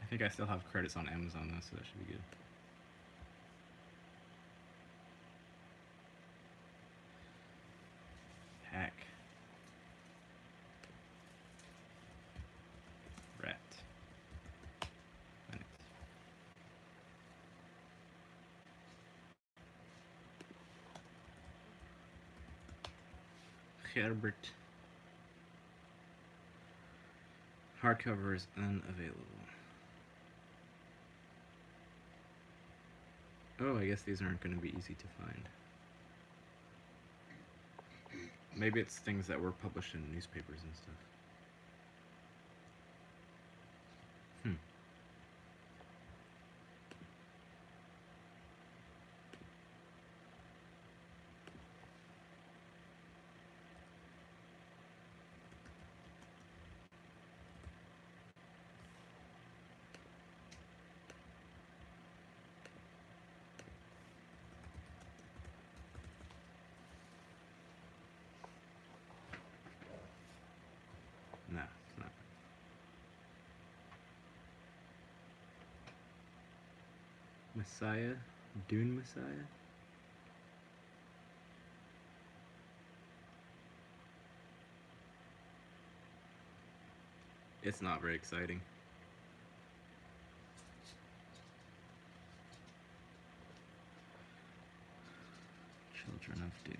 I think I still have credits on Amazon though, so that should be good. Pack Rat Planet. Herbert. Hardcover is unavailable. Oh, I guess these aren't going to be easy to find. Maybe it's things that were published in newspapers and stuff. Messiah? Dune Messiah? It's not very exciting. Children of Dune.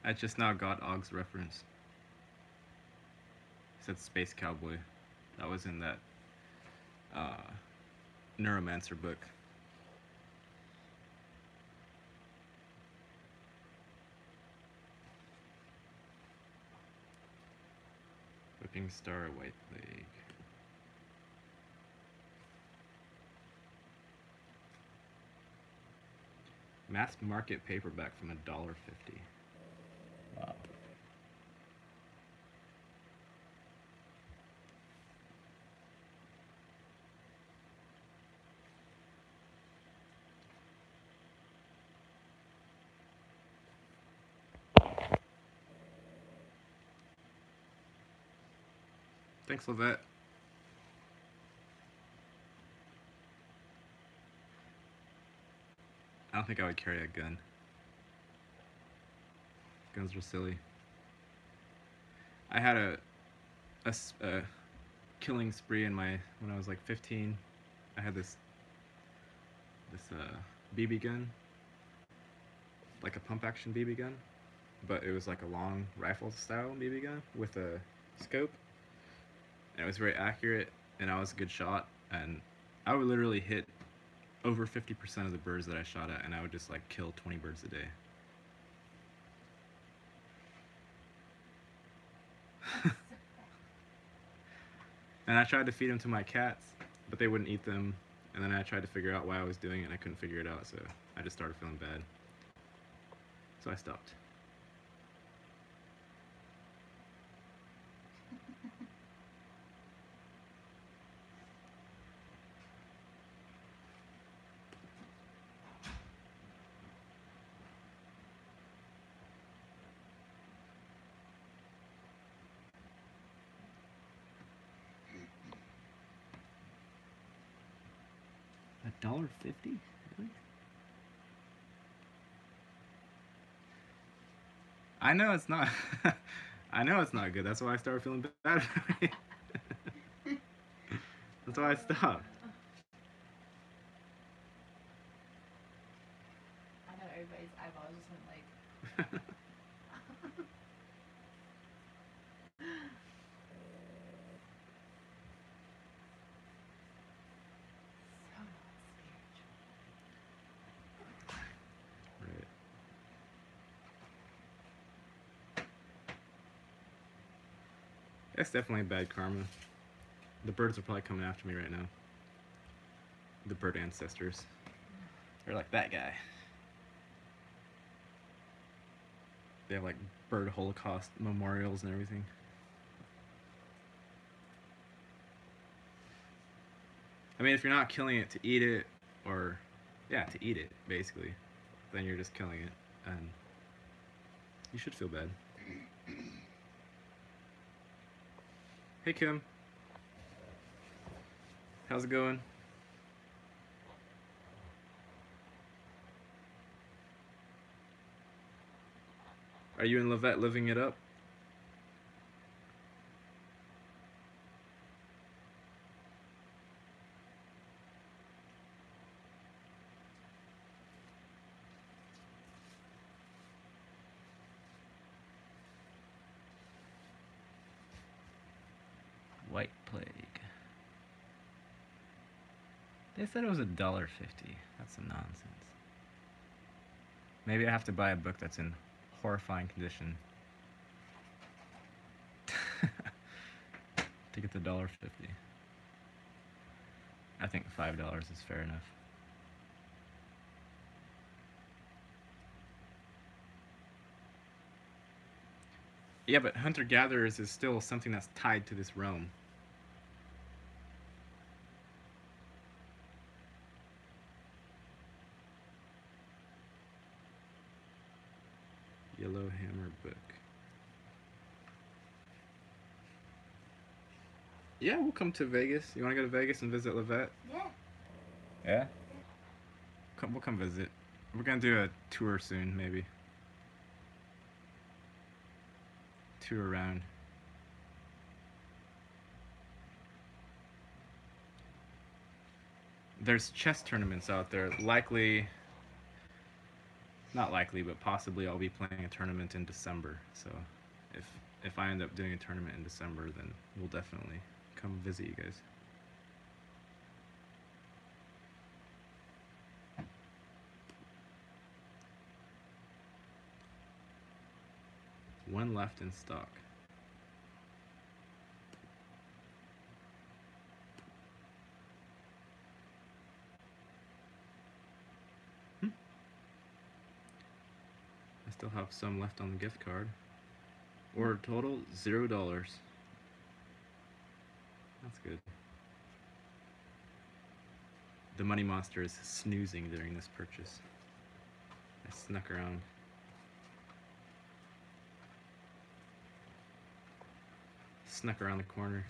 I just now got Ogg's reference. It said Space Cowboy. That was in that Neuromancer book. Whipping Star, White Plague. Mass market paperback from $1.50. Wow. Thanks, Levette. I don't think I would carry a gun. Guns were silly. I had a killing spree in when I was like 15. I had this BB gun, like a pump action BB gun, but it was like a long rifle style BB gun with a scope, and it was very accurate, and I was a good shot, and I would literally hit over 50% of the birds that I shot at, and I would just like kill 20 birds a day. And I tried to feed them to my cats, but they wouldn't eat them. And then I tried to figure out why I was doing it, and I couldn't figure it out, so I just started feeling bad. So I stopped. $1.50? Really? I know it's not. I know it's not good. That's why I started feeling bad. That's why I stopped. I know everybody's eyeballs just went like. So not spiritual. Right. That's definitely bad karma. The birds are probably coming after me right now. The bird ancestors. They're like that guy. They have like bird holocaust memorials and everything. I mean, if you're not killing it to eat it, or yeah, to eat it basically, then you're just killing it, and you should feel bad. Hey Kim, how's it going? Are you and Levette living it up? White Plague. They said it was $1.50. That's some nonsense. Maybe I have to buy a book that's in horrifying condition to get the $1.50. I think $5 is fair enough. Yeah, but hunter-gatherers is still something that's tied to this realm. Yellow Hammer book. Yeah, we'll come to Vegas. You want to go to Vegas and visit Levette? Yeah. Yeah? We'll come visit. We're gonna do a tour soon, maybe. Tour around. There's chess tournaments out there. Likely, not likely, but possibly I'll be playing a tournament in December. So if I end up doing a tournament in December, then we'll definitely come visit you guys. One left in stock. I still have some left on the gift card. Order total $0. That's good. The money monster is snoozing during this purchase. I snuck around. Snuck around the corner.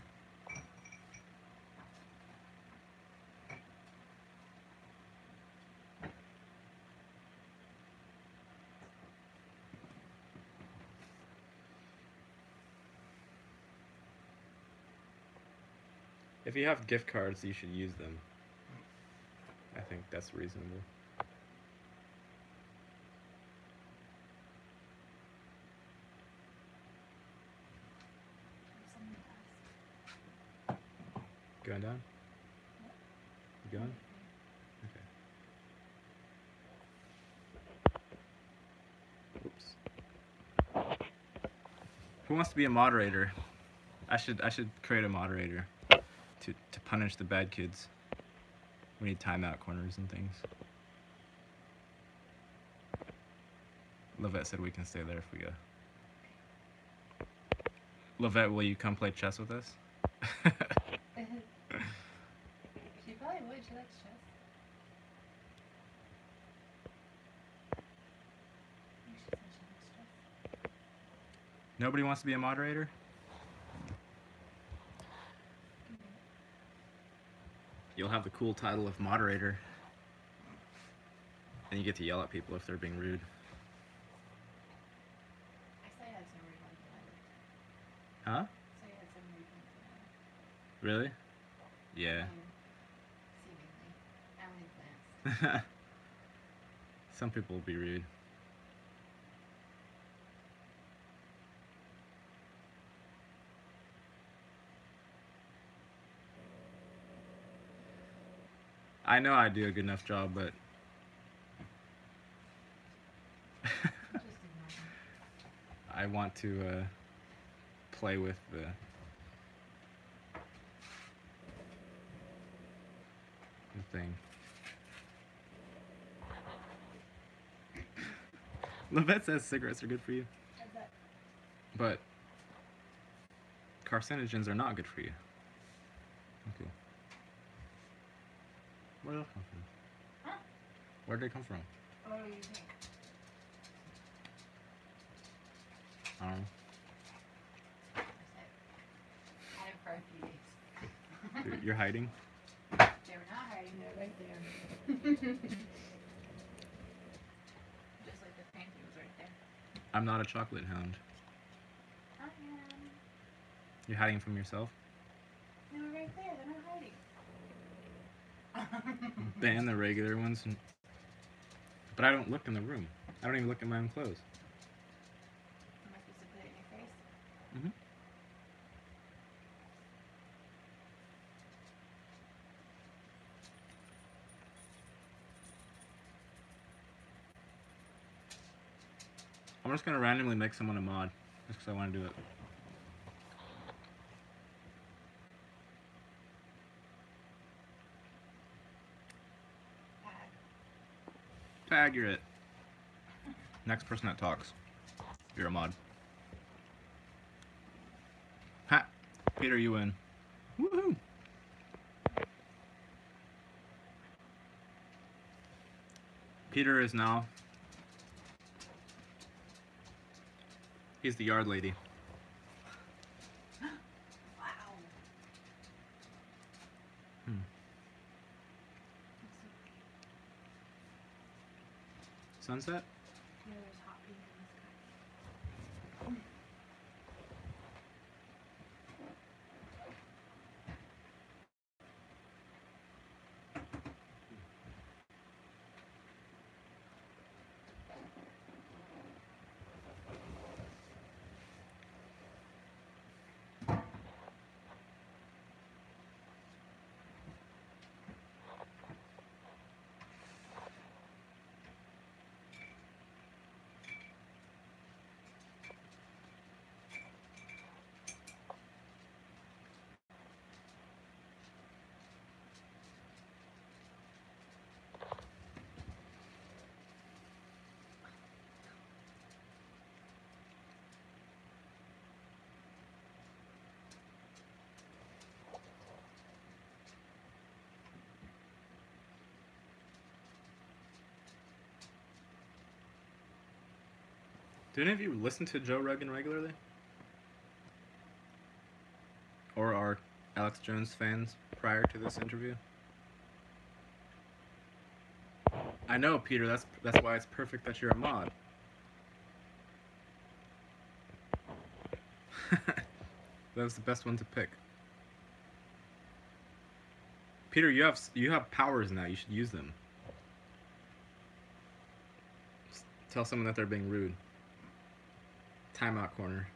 If you have gift cards, you should use them. I think that's reasonable. Going down? You going? Okay. Oops. Who wants to be a moderator? I should create a moderator to punish the bad kids. We need timeout corners and things. Levette said we can stay there if we go. Levette, will you come play chess with us? She probably would. She likes chess. She said she likes chess. Nobody wants to be a moderator? You'll have the cool title of moderator. And you get to yell at people if they're being rude. I say I had some refunds tonight. Huh? I say I had some refunds tonight. Really? Yeah. Seemingly. At my plants. Some people will be rude. I know I do a good enough job, but I want to play with the thing. Levette says cigarettes are good for you. How's that? But carcinogens are not good for you. Okay. Where did those come from? Huh? Where did they come from? What do you think? I don't know. I had it for a few days. You're hiding? They were not hiding. They're right there. Just like the painting was right there. I'm not a chocolate hound. I am. You're hiding from yourself? They were right there. They're not hiding. Ban the regular ones. But I don't look in the room. I don't even look at my own clothes. Am I supposed to put it in your face? Mm-hmm. I'm just gonna randomly make someone a mod, just because I want to do it. Tag, you're it. Next person that talks, you're a mod. Peter, you win. Woohoo! Peter is now. He's the yard lady. Wow. Hmm. Sunset? Yeah, there's hot pink in the sky. Do any of you listen to Joe Rogan regularly? Or are Alex Jones fans prior to this interview? I know, Peter. That's why it's perfect that you're a mod. That was the best one to pick. Peter, you have powers now. You should use them. Just tell someone that they're being rude. Timeout corner.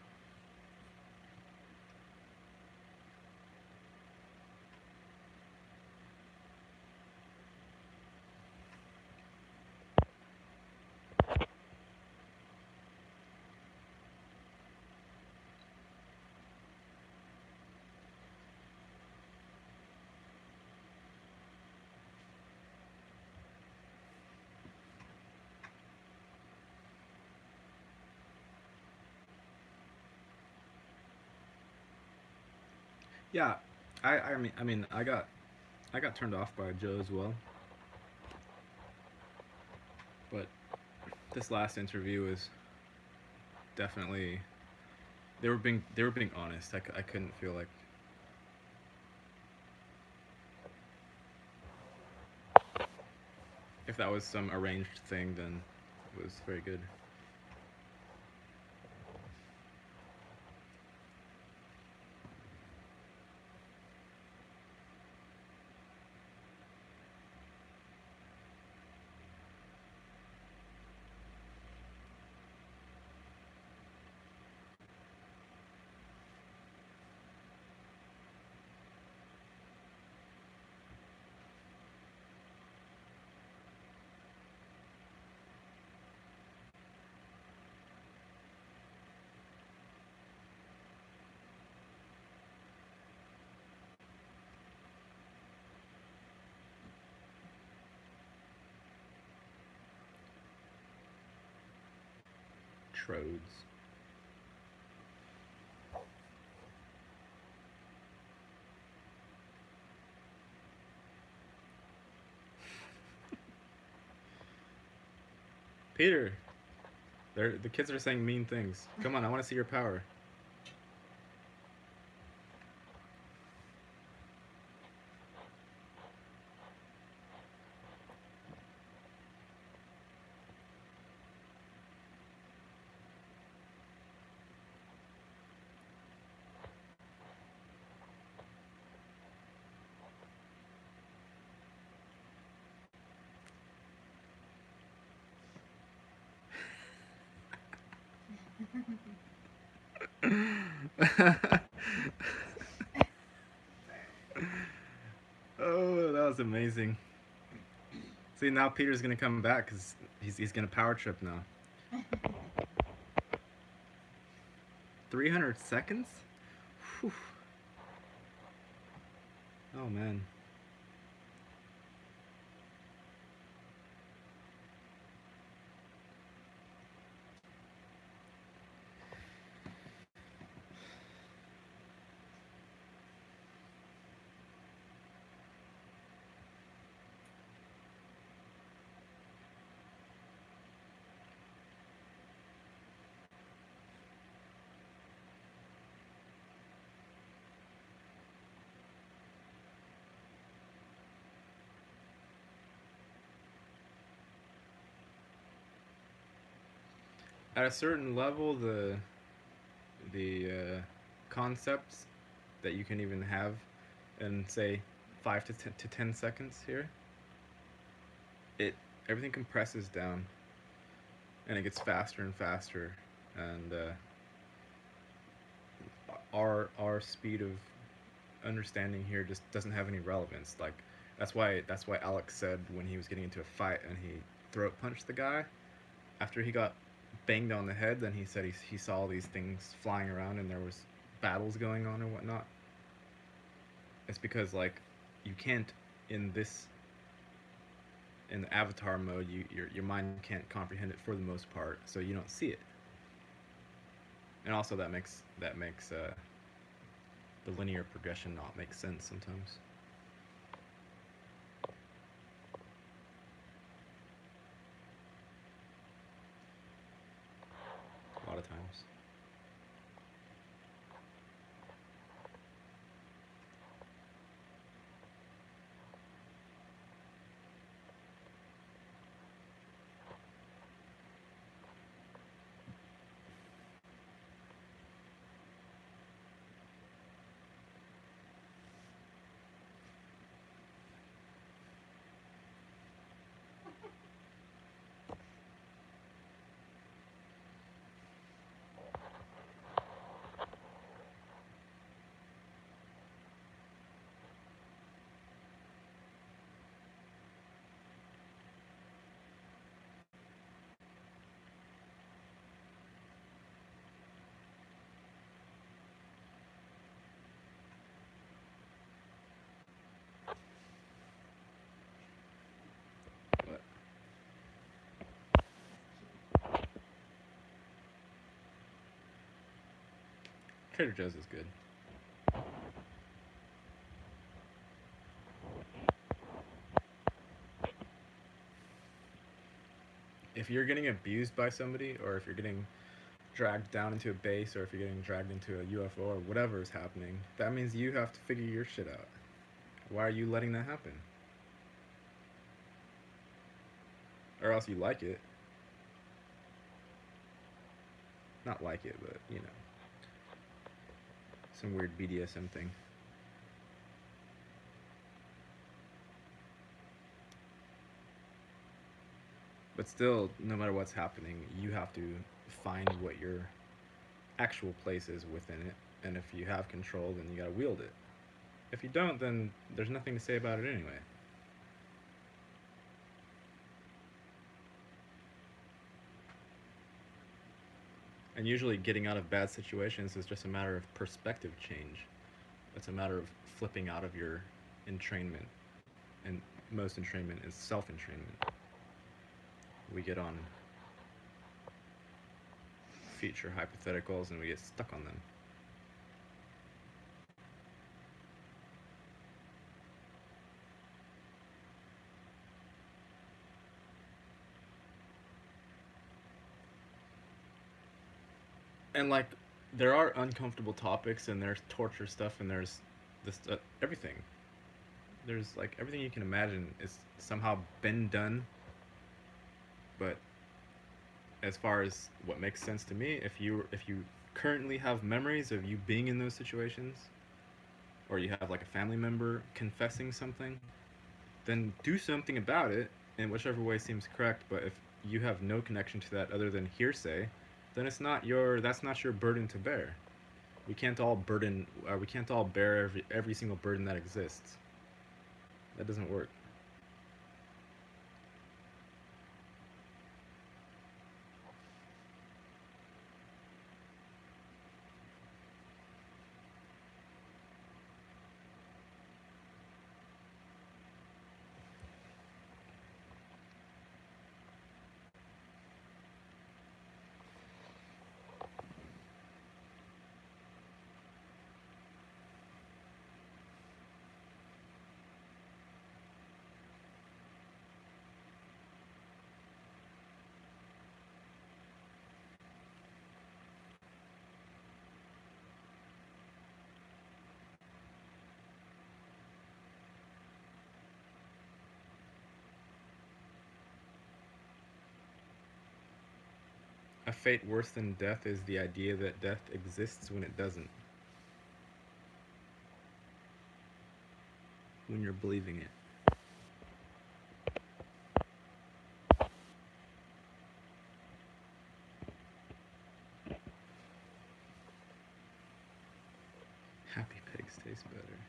Yeah, I mean, I got turned off by Joe as well. But this last interview was definitely they were being honest. I couldn't feel like if that was some arranged thing, then it was very good. Trodes. Peter, the kids are saying mean things. Come on, I want to see your power. Oh, that was amazing. See, now Peter's gonna come back because he's gonna power trip now. 300 seconds? Whew. Oh man. at a certain level, the concepts that you can even have in say 5 to 10 seconds here, it everything compresses down and it gets faster and faster, and our speed of understanding here just doesn't have any relevance. Like that's why Alex said when he was getting into a fight and he throat punched the guy after he got banged on the head, then he said he saw all these things flying around and there was battles going on or whatnot. It's because like you can't in this in the avatar mode, your mind can't comprehend it for the most part, so you don't see it. And also that makes the linear progression not make sense sometimes. A lot of times. But Trader Joe's is good. If you're getting abused by somebody, or if you're getting dragged down into a base, or if you're getting dragged into a UFO, or whatever is happening, that means you have to figure your shit out. Why are you letting that happen? Or else you like it. Not like it, but you know, some weird BDSM thing. But still, no matter what's happening, you have to find what your actual place is within it. And if you have control, then you gotta wield it. If you don't, then there's nothing to say about it anyway. And usually, getting out of bad situations is just a matter of perspective change. It's a matter of flipping out of your entrainment. And most entrainment is self entrainment. We get on future hypotheticals and we get stuck on them. And like, there are uncomfortable topics and there's torture stuff and there's this everything. There's like everything you can imagine is somehow been done. But as far as what makes sense to me, if you currently have memories of you being in those situations, or you have like a family member confessing something, then do something about it in whichever way seems correct. But if you have no connection to that other than hearsay, then that's not your burden to bear. We can't all bear every single burden that exists. That doesn't work. A fate worse than death is the idea that death exists when it doesn't. When you're believing it. Happy pigs taste better.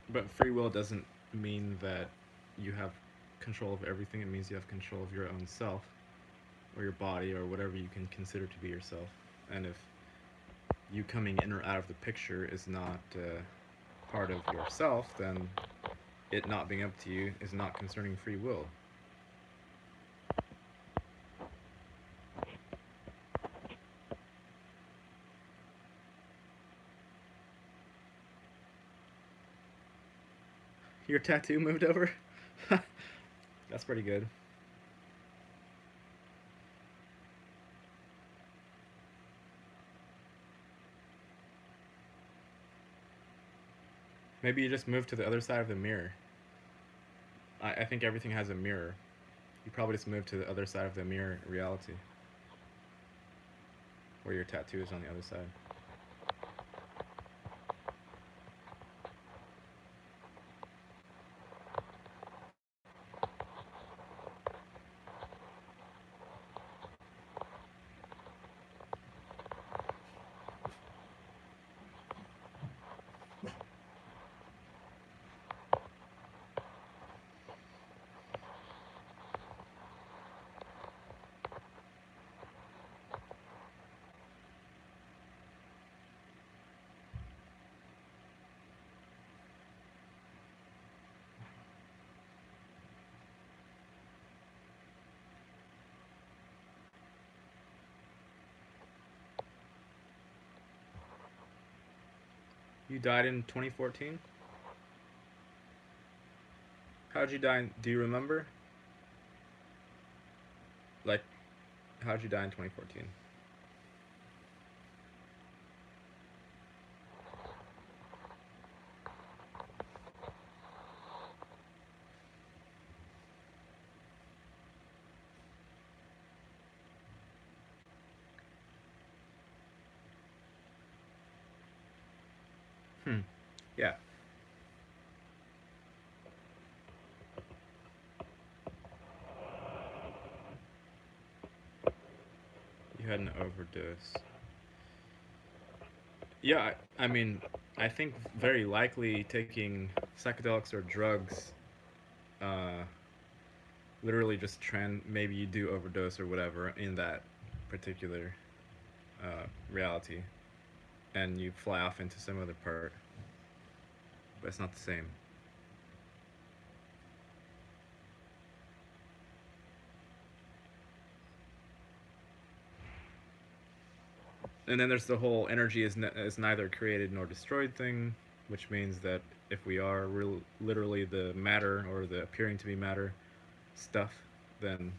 But free will doesn't mean that you have control of everything. It means you have control of your own self, or your body, or whatever you can consider to be yourself. And if you coming in or out of the picture is not part of yourself, then it not being up to you is not concerning free will. Your tattoo moved over? That's pretty good. Maybe you just moved to the other side of the mirror. I think everything has a mirror. You probably just moved to the other side of the mirror reality. Where your tattoo is on the other side. You died in 2014? How'd you die? Do you remember? Like, how'd you die in 2014? Hmm. Yeah. You had an overdose. Yeah, I mean, I think very likely taking psychedelics or drugs, uh, literally just maybe you do overdose or whatever in that particular reality, and you fly off into some other part, but it's not the same. And then there's the whole energy is neither created nor destroyed thing, which means that if we are literally the matter or the appearing to be matter stuff, then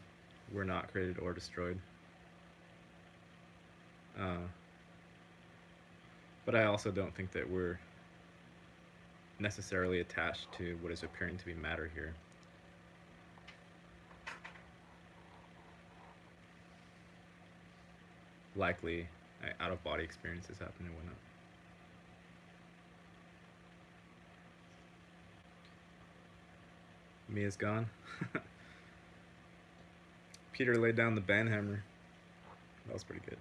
we're not created or destroyed. Uh, but I also don't think that we're necessarily attached to what is appearing to be matter here. Likely, out of body experiences happen and whatnot. Mia's gone. Peter laid down the banhammer. That was pretty good.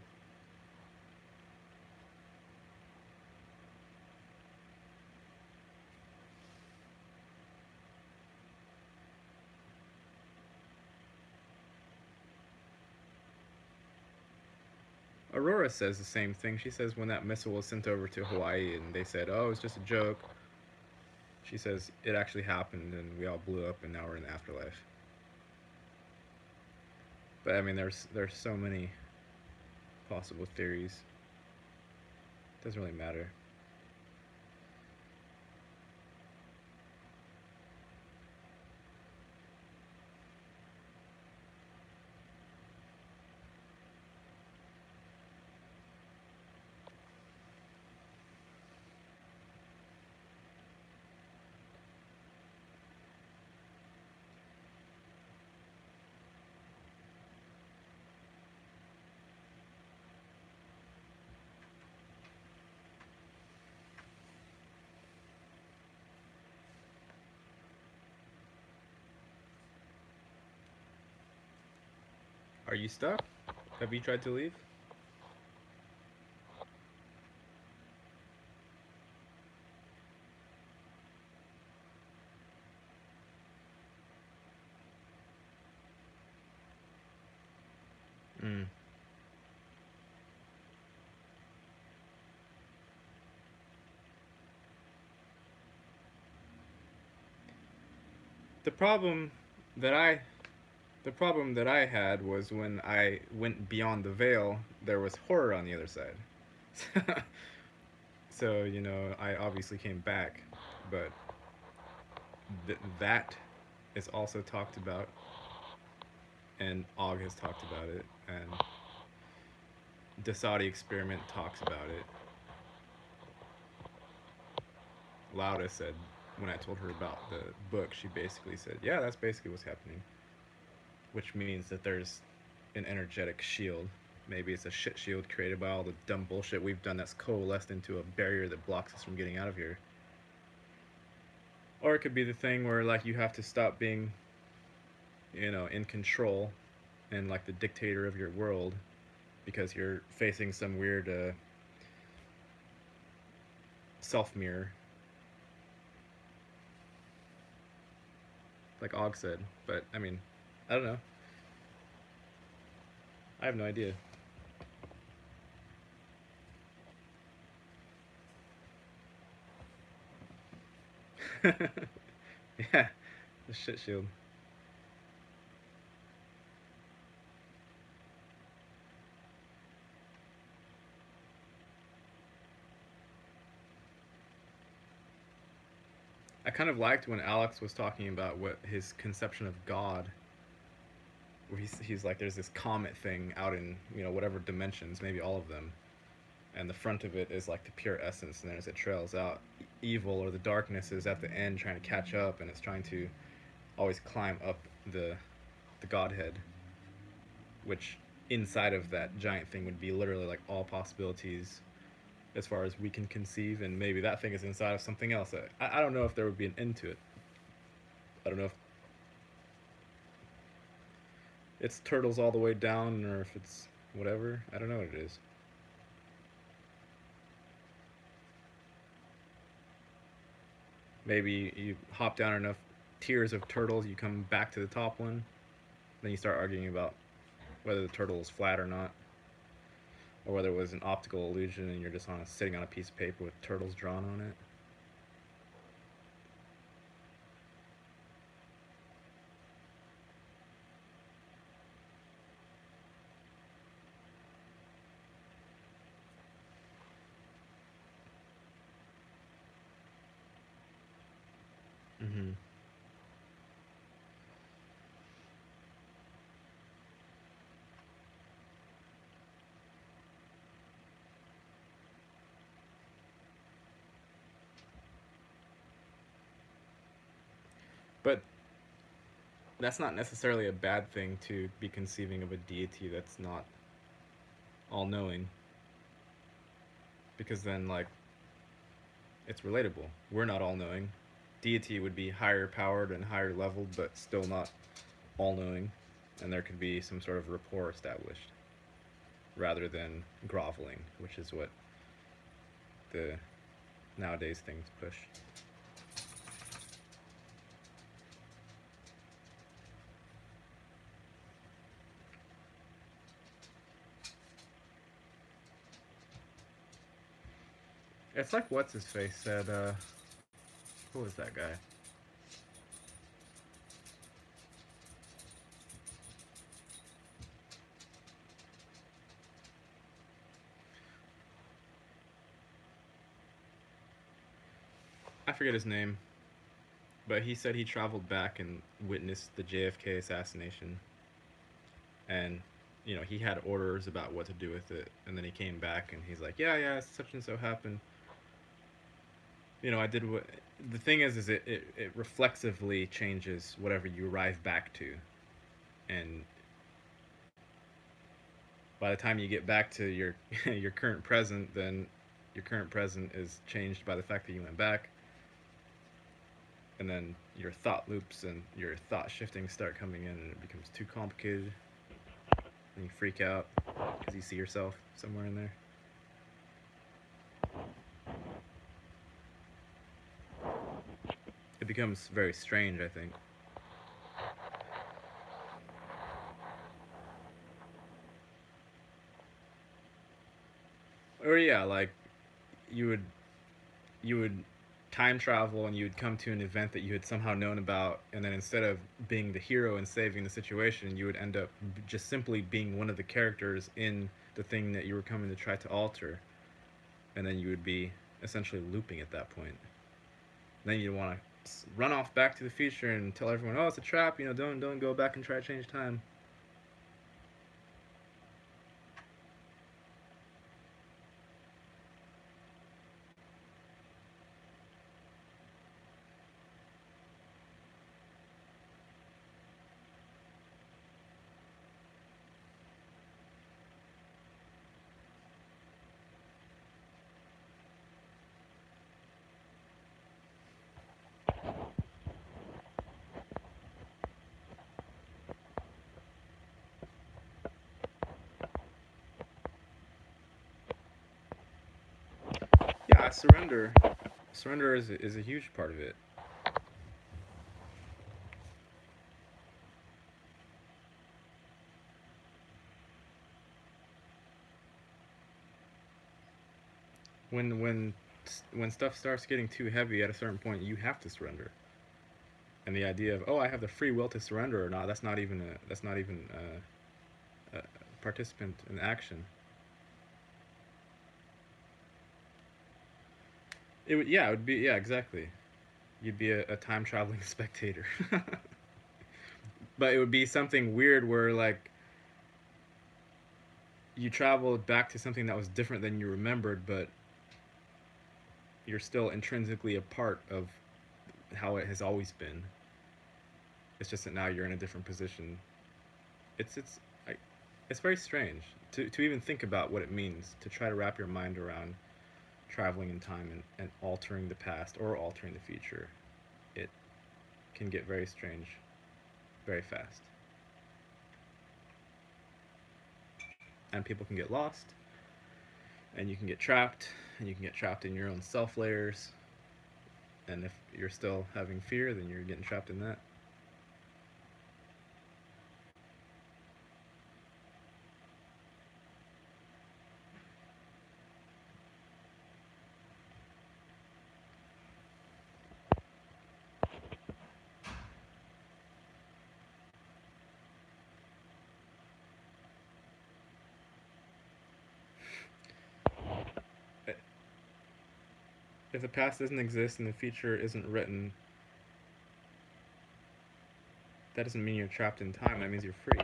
Aurora says the same thing. She says when that missile was sent over to Hawaii and they said, "Oh, it's just a joke." She says it actually happened and we all blew up and now we're in the afterlife. But I mean, there's so many possible theories. Doesn't really matter. Are you stuck? Have you tried to leave? Mm. The problem that I the problem that I had was when I went beyond the veil, there was horror on the other side. So, you know, I obviously came back, but that is also talked about, and Og has talked about it, and the Saudi experiment talks about it. Lauda said, when I told her about the book, she basically said, yeah, that's basically what's happening. Which means that there's an energetic shield. Maybe it's a shit shield created by all the dumb bullshit we've done that's coalesced into a barrier that blocks us from getting out of here. Or it could be the thing where, like, you have to stop being, you know, in control and, like, the dictator of your world because you're facing some weird self mirror. Like Og said. But, I mean, I don't know. I have no idea. Yeah, the shit shield. I kind of liked when Alex was talking about what his conception of God, where he's like, there's this comet thing out in, you know, whatever dimensions, maybe all of them, and the front of it is like the pure essence, and then as it trails out, evil or the darkness is at the end trying to catch up, and it's trying to always climb up the Godhead, which inside of that giant thing would be literally like all possibilities as far as we can conceive, and maybe that thing is inside of something else. I don't know if there would be an end to it. I don't know if it's turtles all the way down or if it's whatever. I don't know what it is. Maybe you hop down enough tiers of turtles, you come back to the top one, then you start arguing about whether the turtle is flat or not, or whether it was an optical illusion and you're just sitting on a piece of paper with turtles drawn on it. Mm-hmm. But that's not necessarily a bad thing to be conceiving of a deity that's not all knowing, because then, like, it's relatable. We're not all knowing. Deity would be higher powered and higher leveled, but still not all knowing, and there could be some sort of rapport established rather than groveling, which is what the nowadays things push. It's like what's his face said. Who was that guy? I forget his name, but he said he traveled back and witnessed the JFK assassination, and he had orders about what to do with it, and then he came back and he's like, yeah, such and so happened. I did what. The thing is it reflexively changes whatever you arrive back to, and by the time you get back to your your current present, then your current present is changed by the fact that you went back, and then your thought loops and your thought shifting start coming in, and it becomes too complicated, and you freak out because you see yourself somewhere in there. It becomes very strange, I think. Or yeah, like you would you would time travel and you would come to an event that you had somehow known about, and then instead of being the hero and saving the situation, you would end up just simply being one of the characters in the thing that you were coming to try to alter, and then you would be essentially looping at that point. Then you'd want to run off back to the future and tell everyone, "Oh, it's a trap. Don't go back and try to change time." Yeah, surrender. Surrender is a huge part of it. When stuff starts getting too heavy at a certain point, you have to surrender. And the idea of, oh, I have the free will to surrender or not, a participant in action. It would be, yeah, exactly. You'd be a time traveling spectator. But it would be something weird where like you traveled back to something that was different than you remembered, but you're still intrinsically a part of how it has always been. It's just that now you're in a different position. It's I, it's very strange to even think about what it means to try to wrap your mind around traveling in time and altering the past or altering the future. It can get very strange very fast. And people can get lost, and you can get trapped, and you can get trapped in your own self layers. And if you're still having fear, then you're getting trapped in that. If the past doesn't exist and the future isn't written, that doesn't mean you're trapped in time. That means you're free.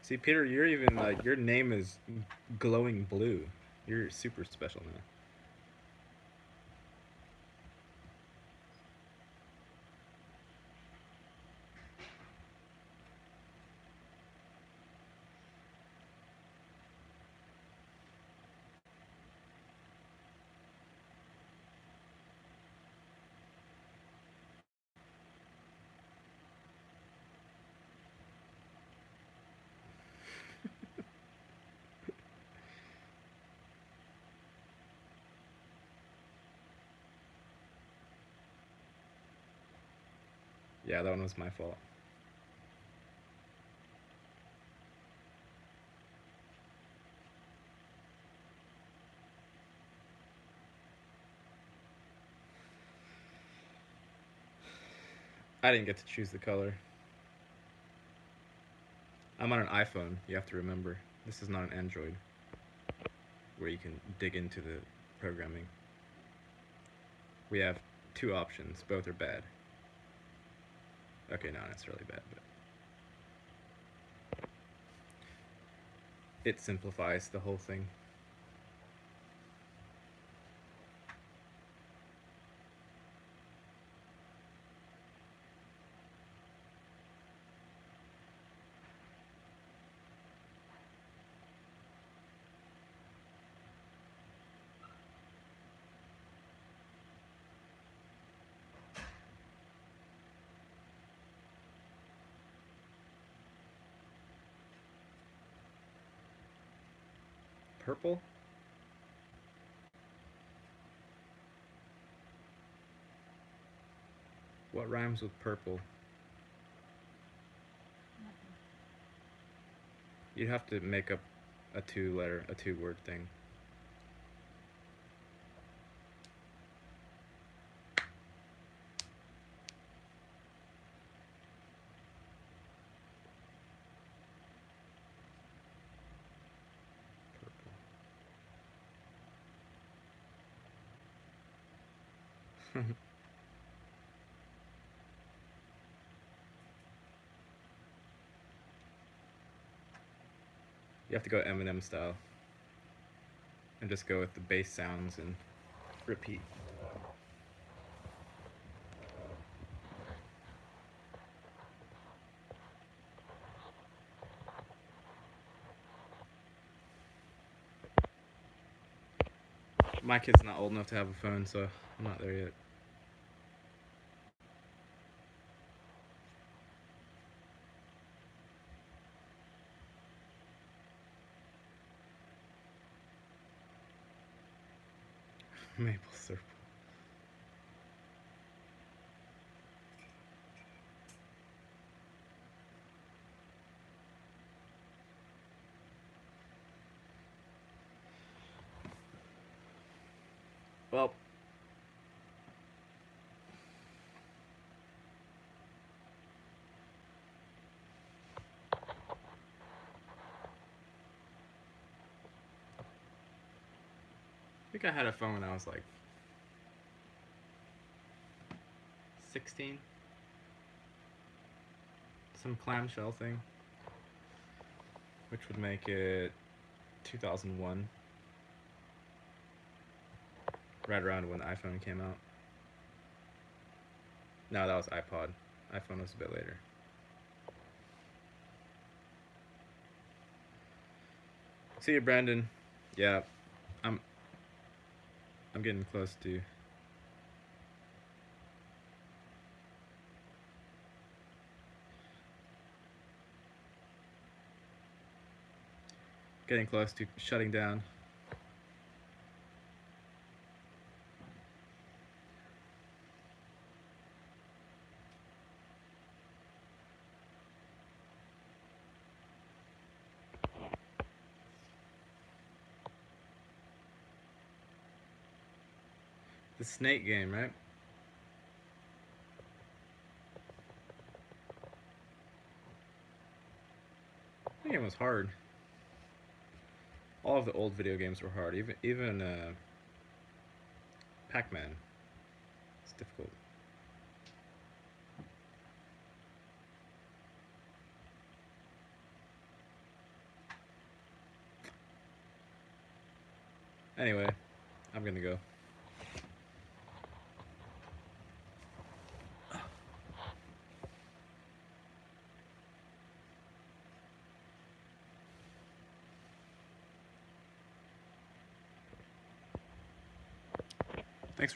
See, Peter, you're even like your name is glowing blue. You're super special now. Yeah, that one was my fault. I didn't get to choose the color. I'm on an iPhone, you have to remember. This is not an Android, where you can dig into the programming. We have two options, both are bad. Okay, not necessarily bad, but it simplifies the whole thing. Purple? What rhymes with purple? Nothing. You'd have to make up a two-word thing. Purple. You have to go Eminem style. And just go with the bass sounds and repeat. My kid's not old enough to have a phone, so I'm not there yet. Maple syrup. Well, I think I had a phone when I was like 16. Some clamshell thing, which would make it 2001. Right around when the iPhone came out. No, that was iPod. iPhone was a bit later. See you, Brandon. Yeah, I'm getting close to shutting down. The snake game, right? That game was hard. All of the old video games were hard. Even Pac-Man. It's difficult. Anyway, I'm gonna go.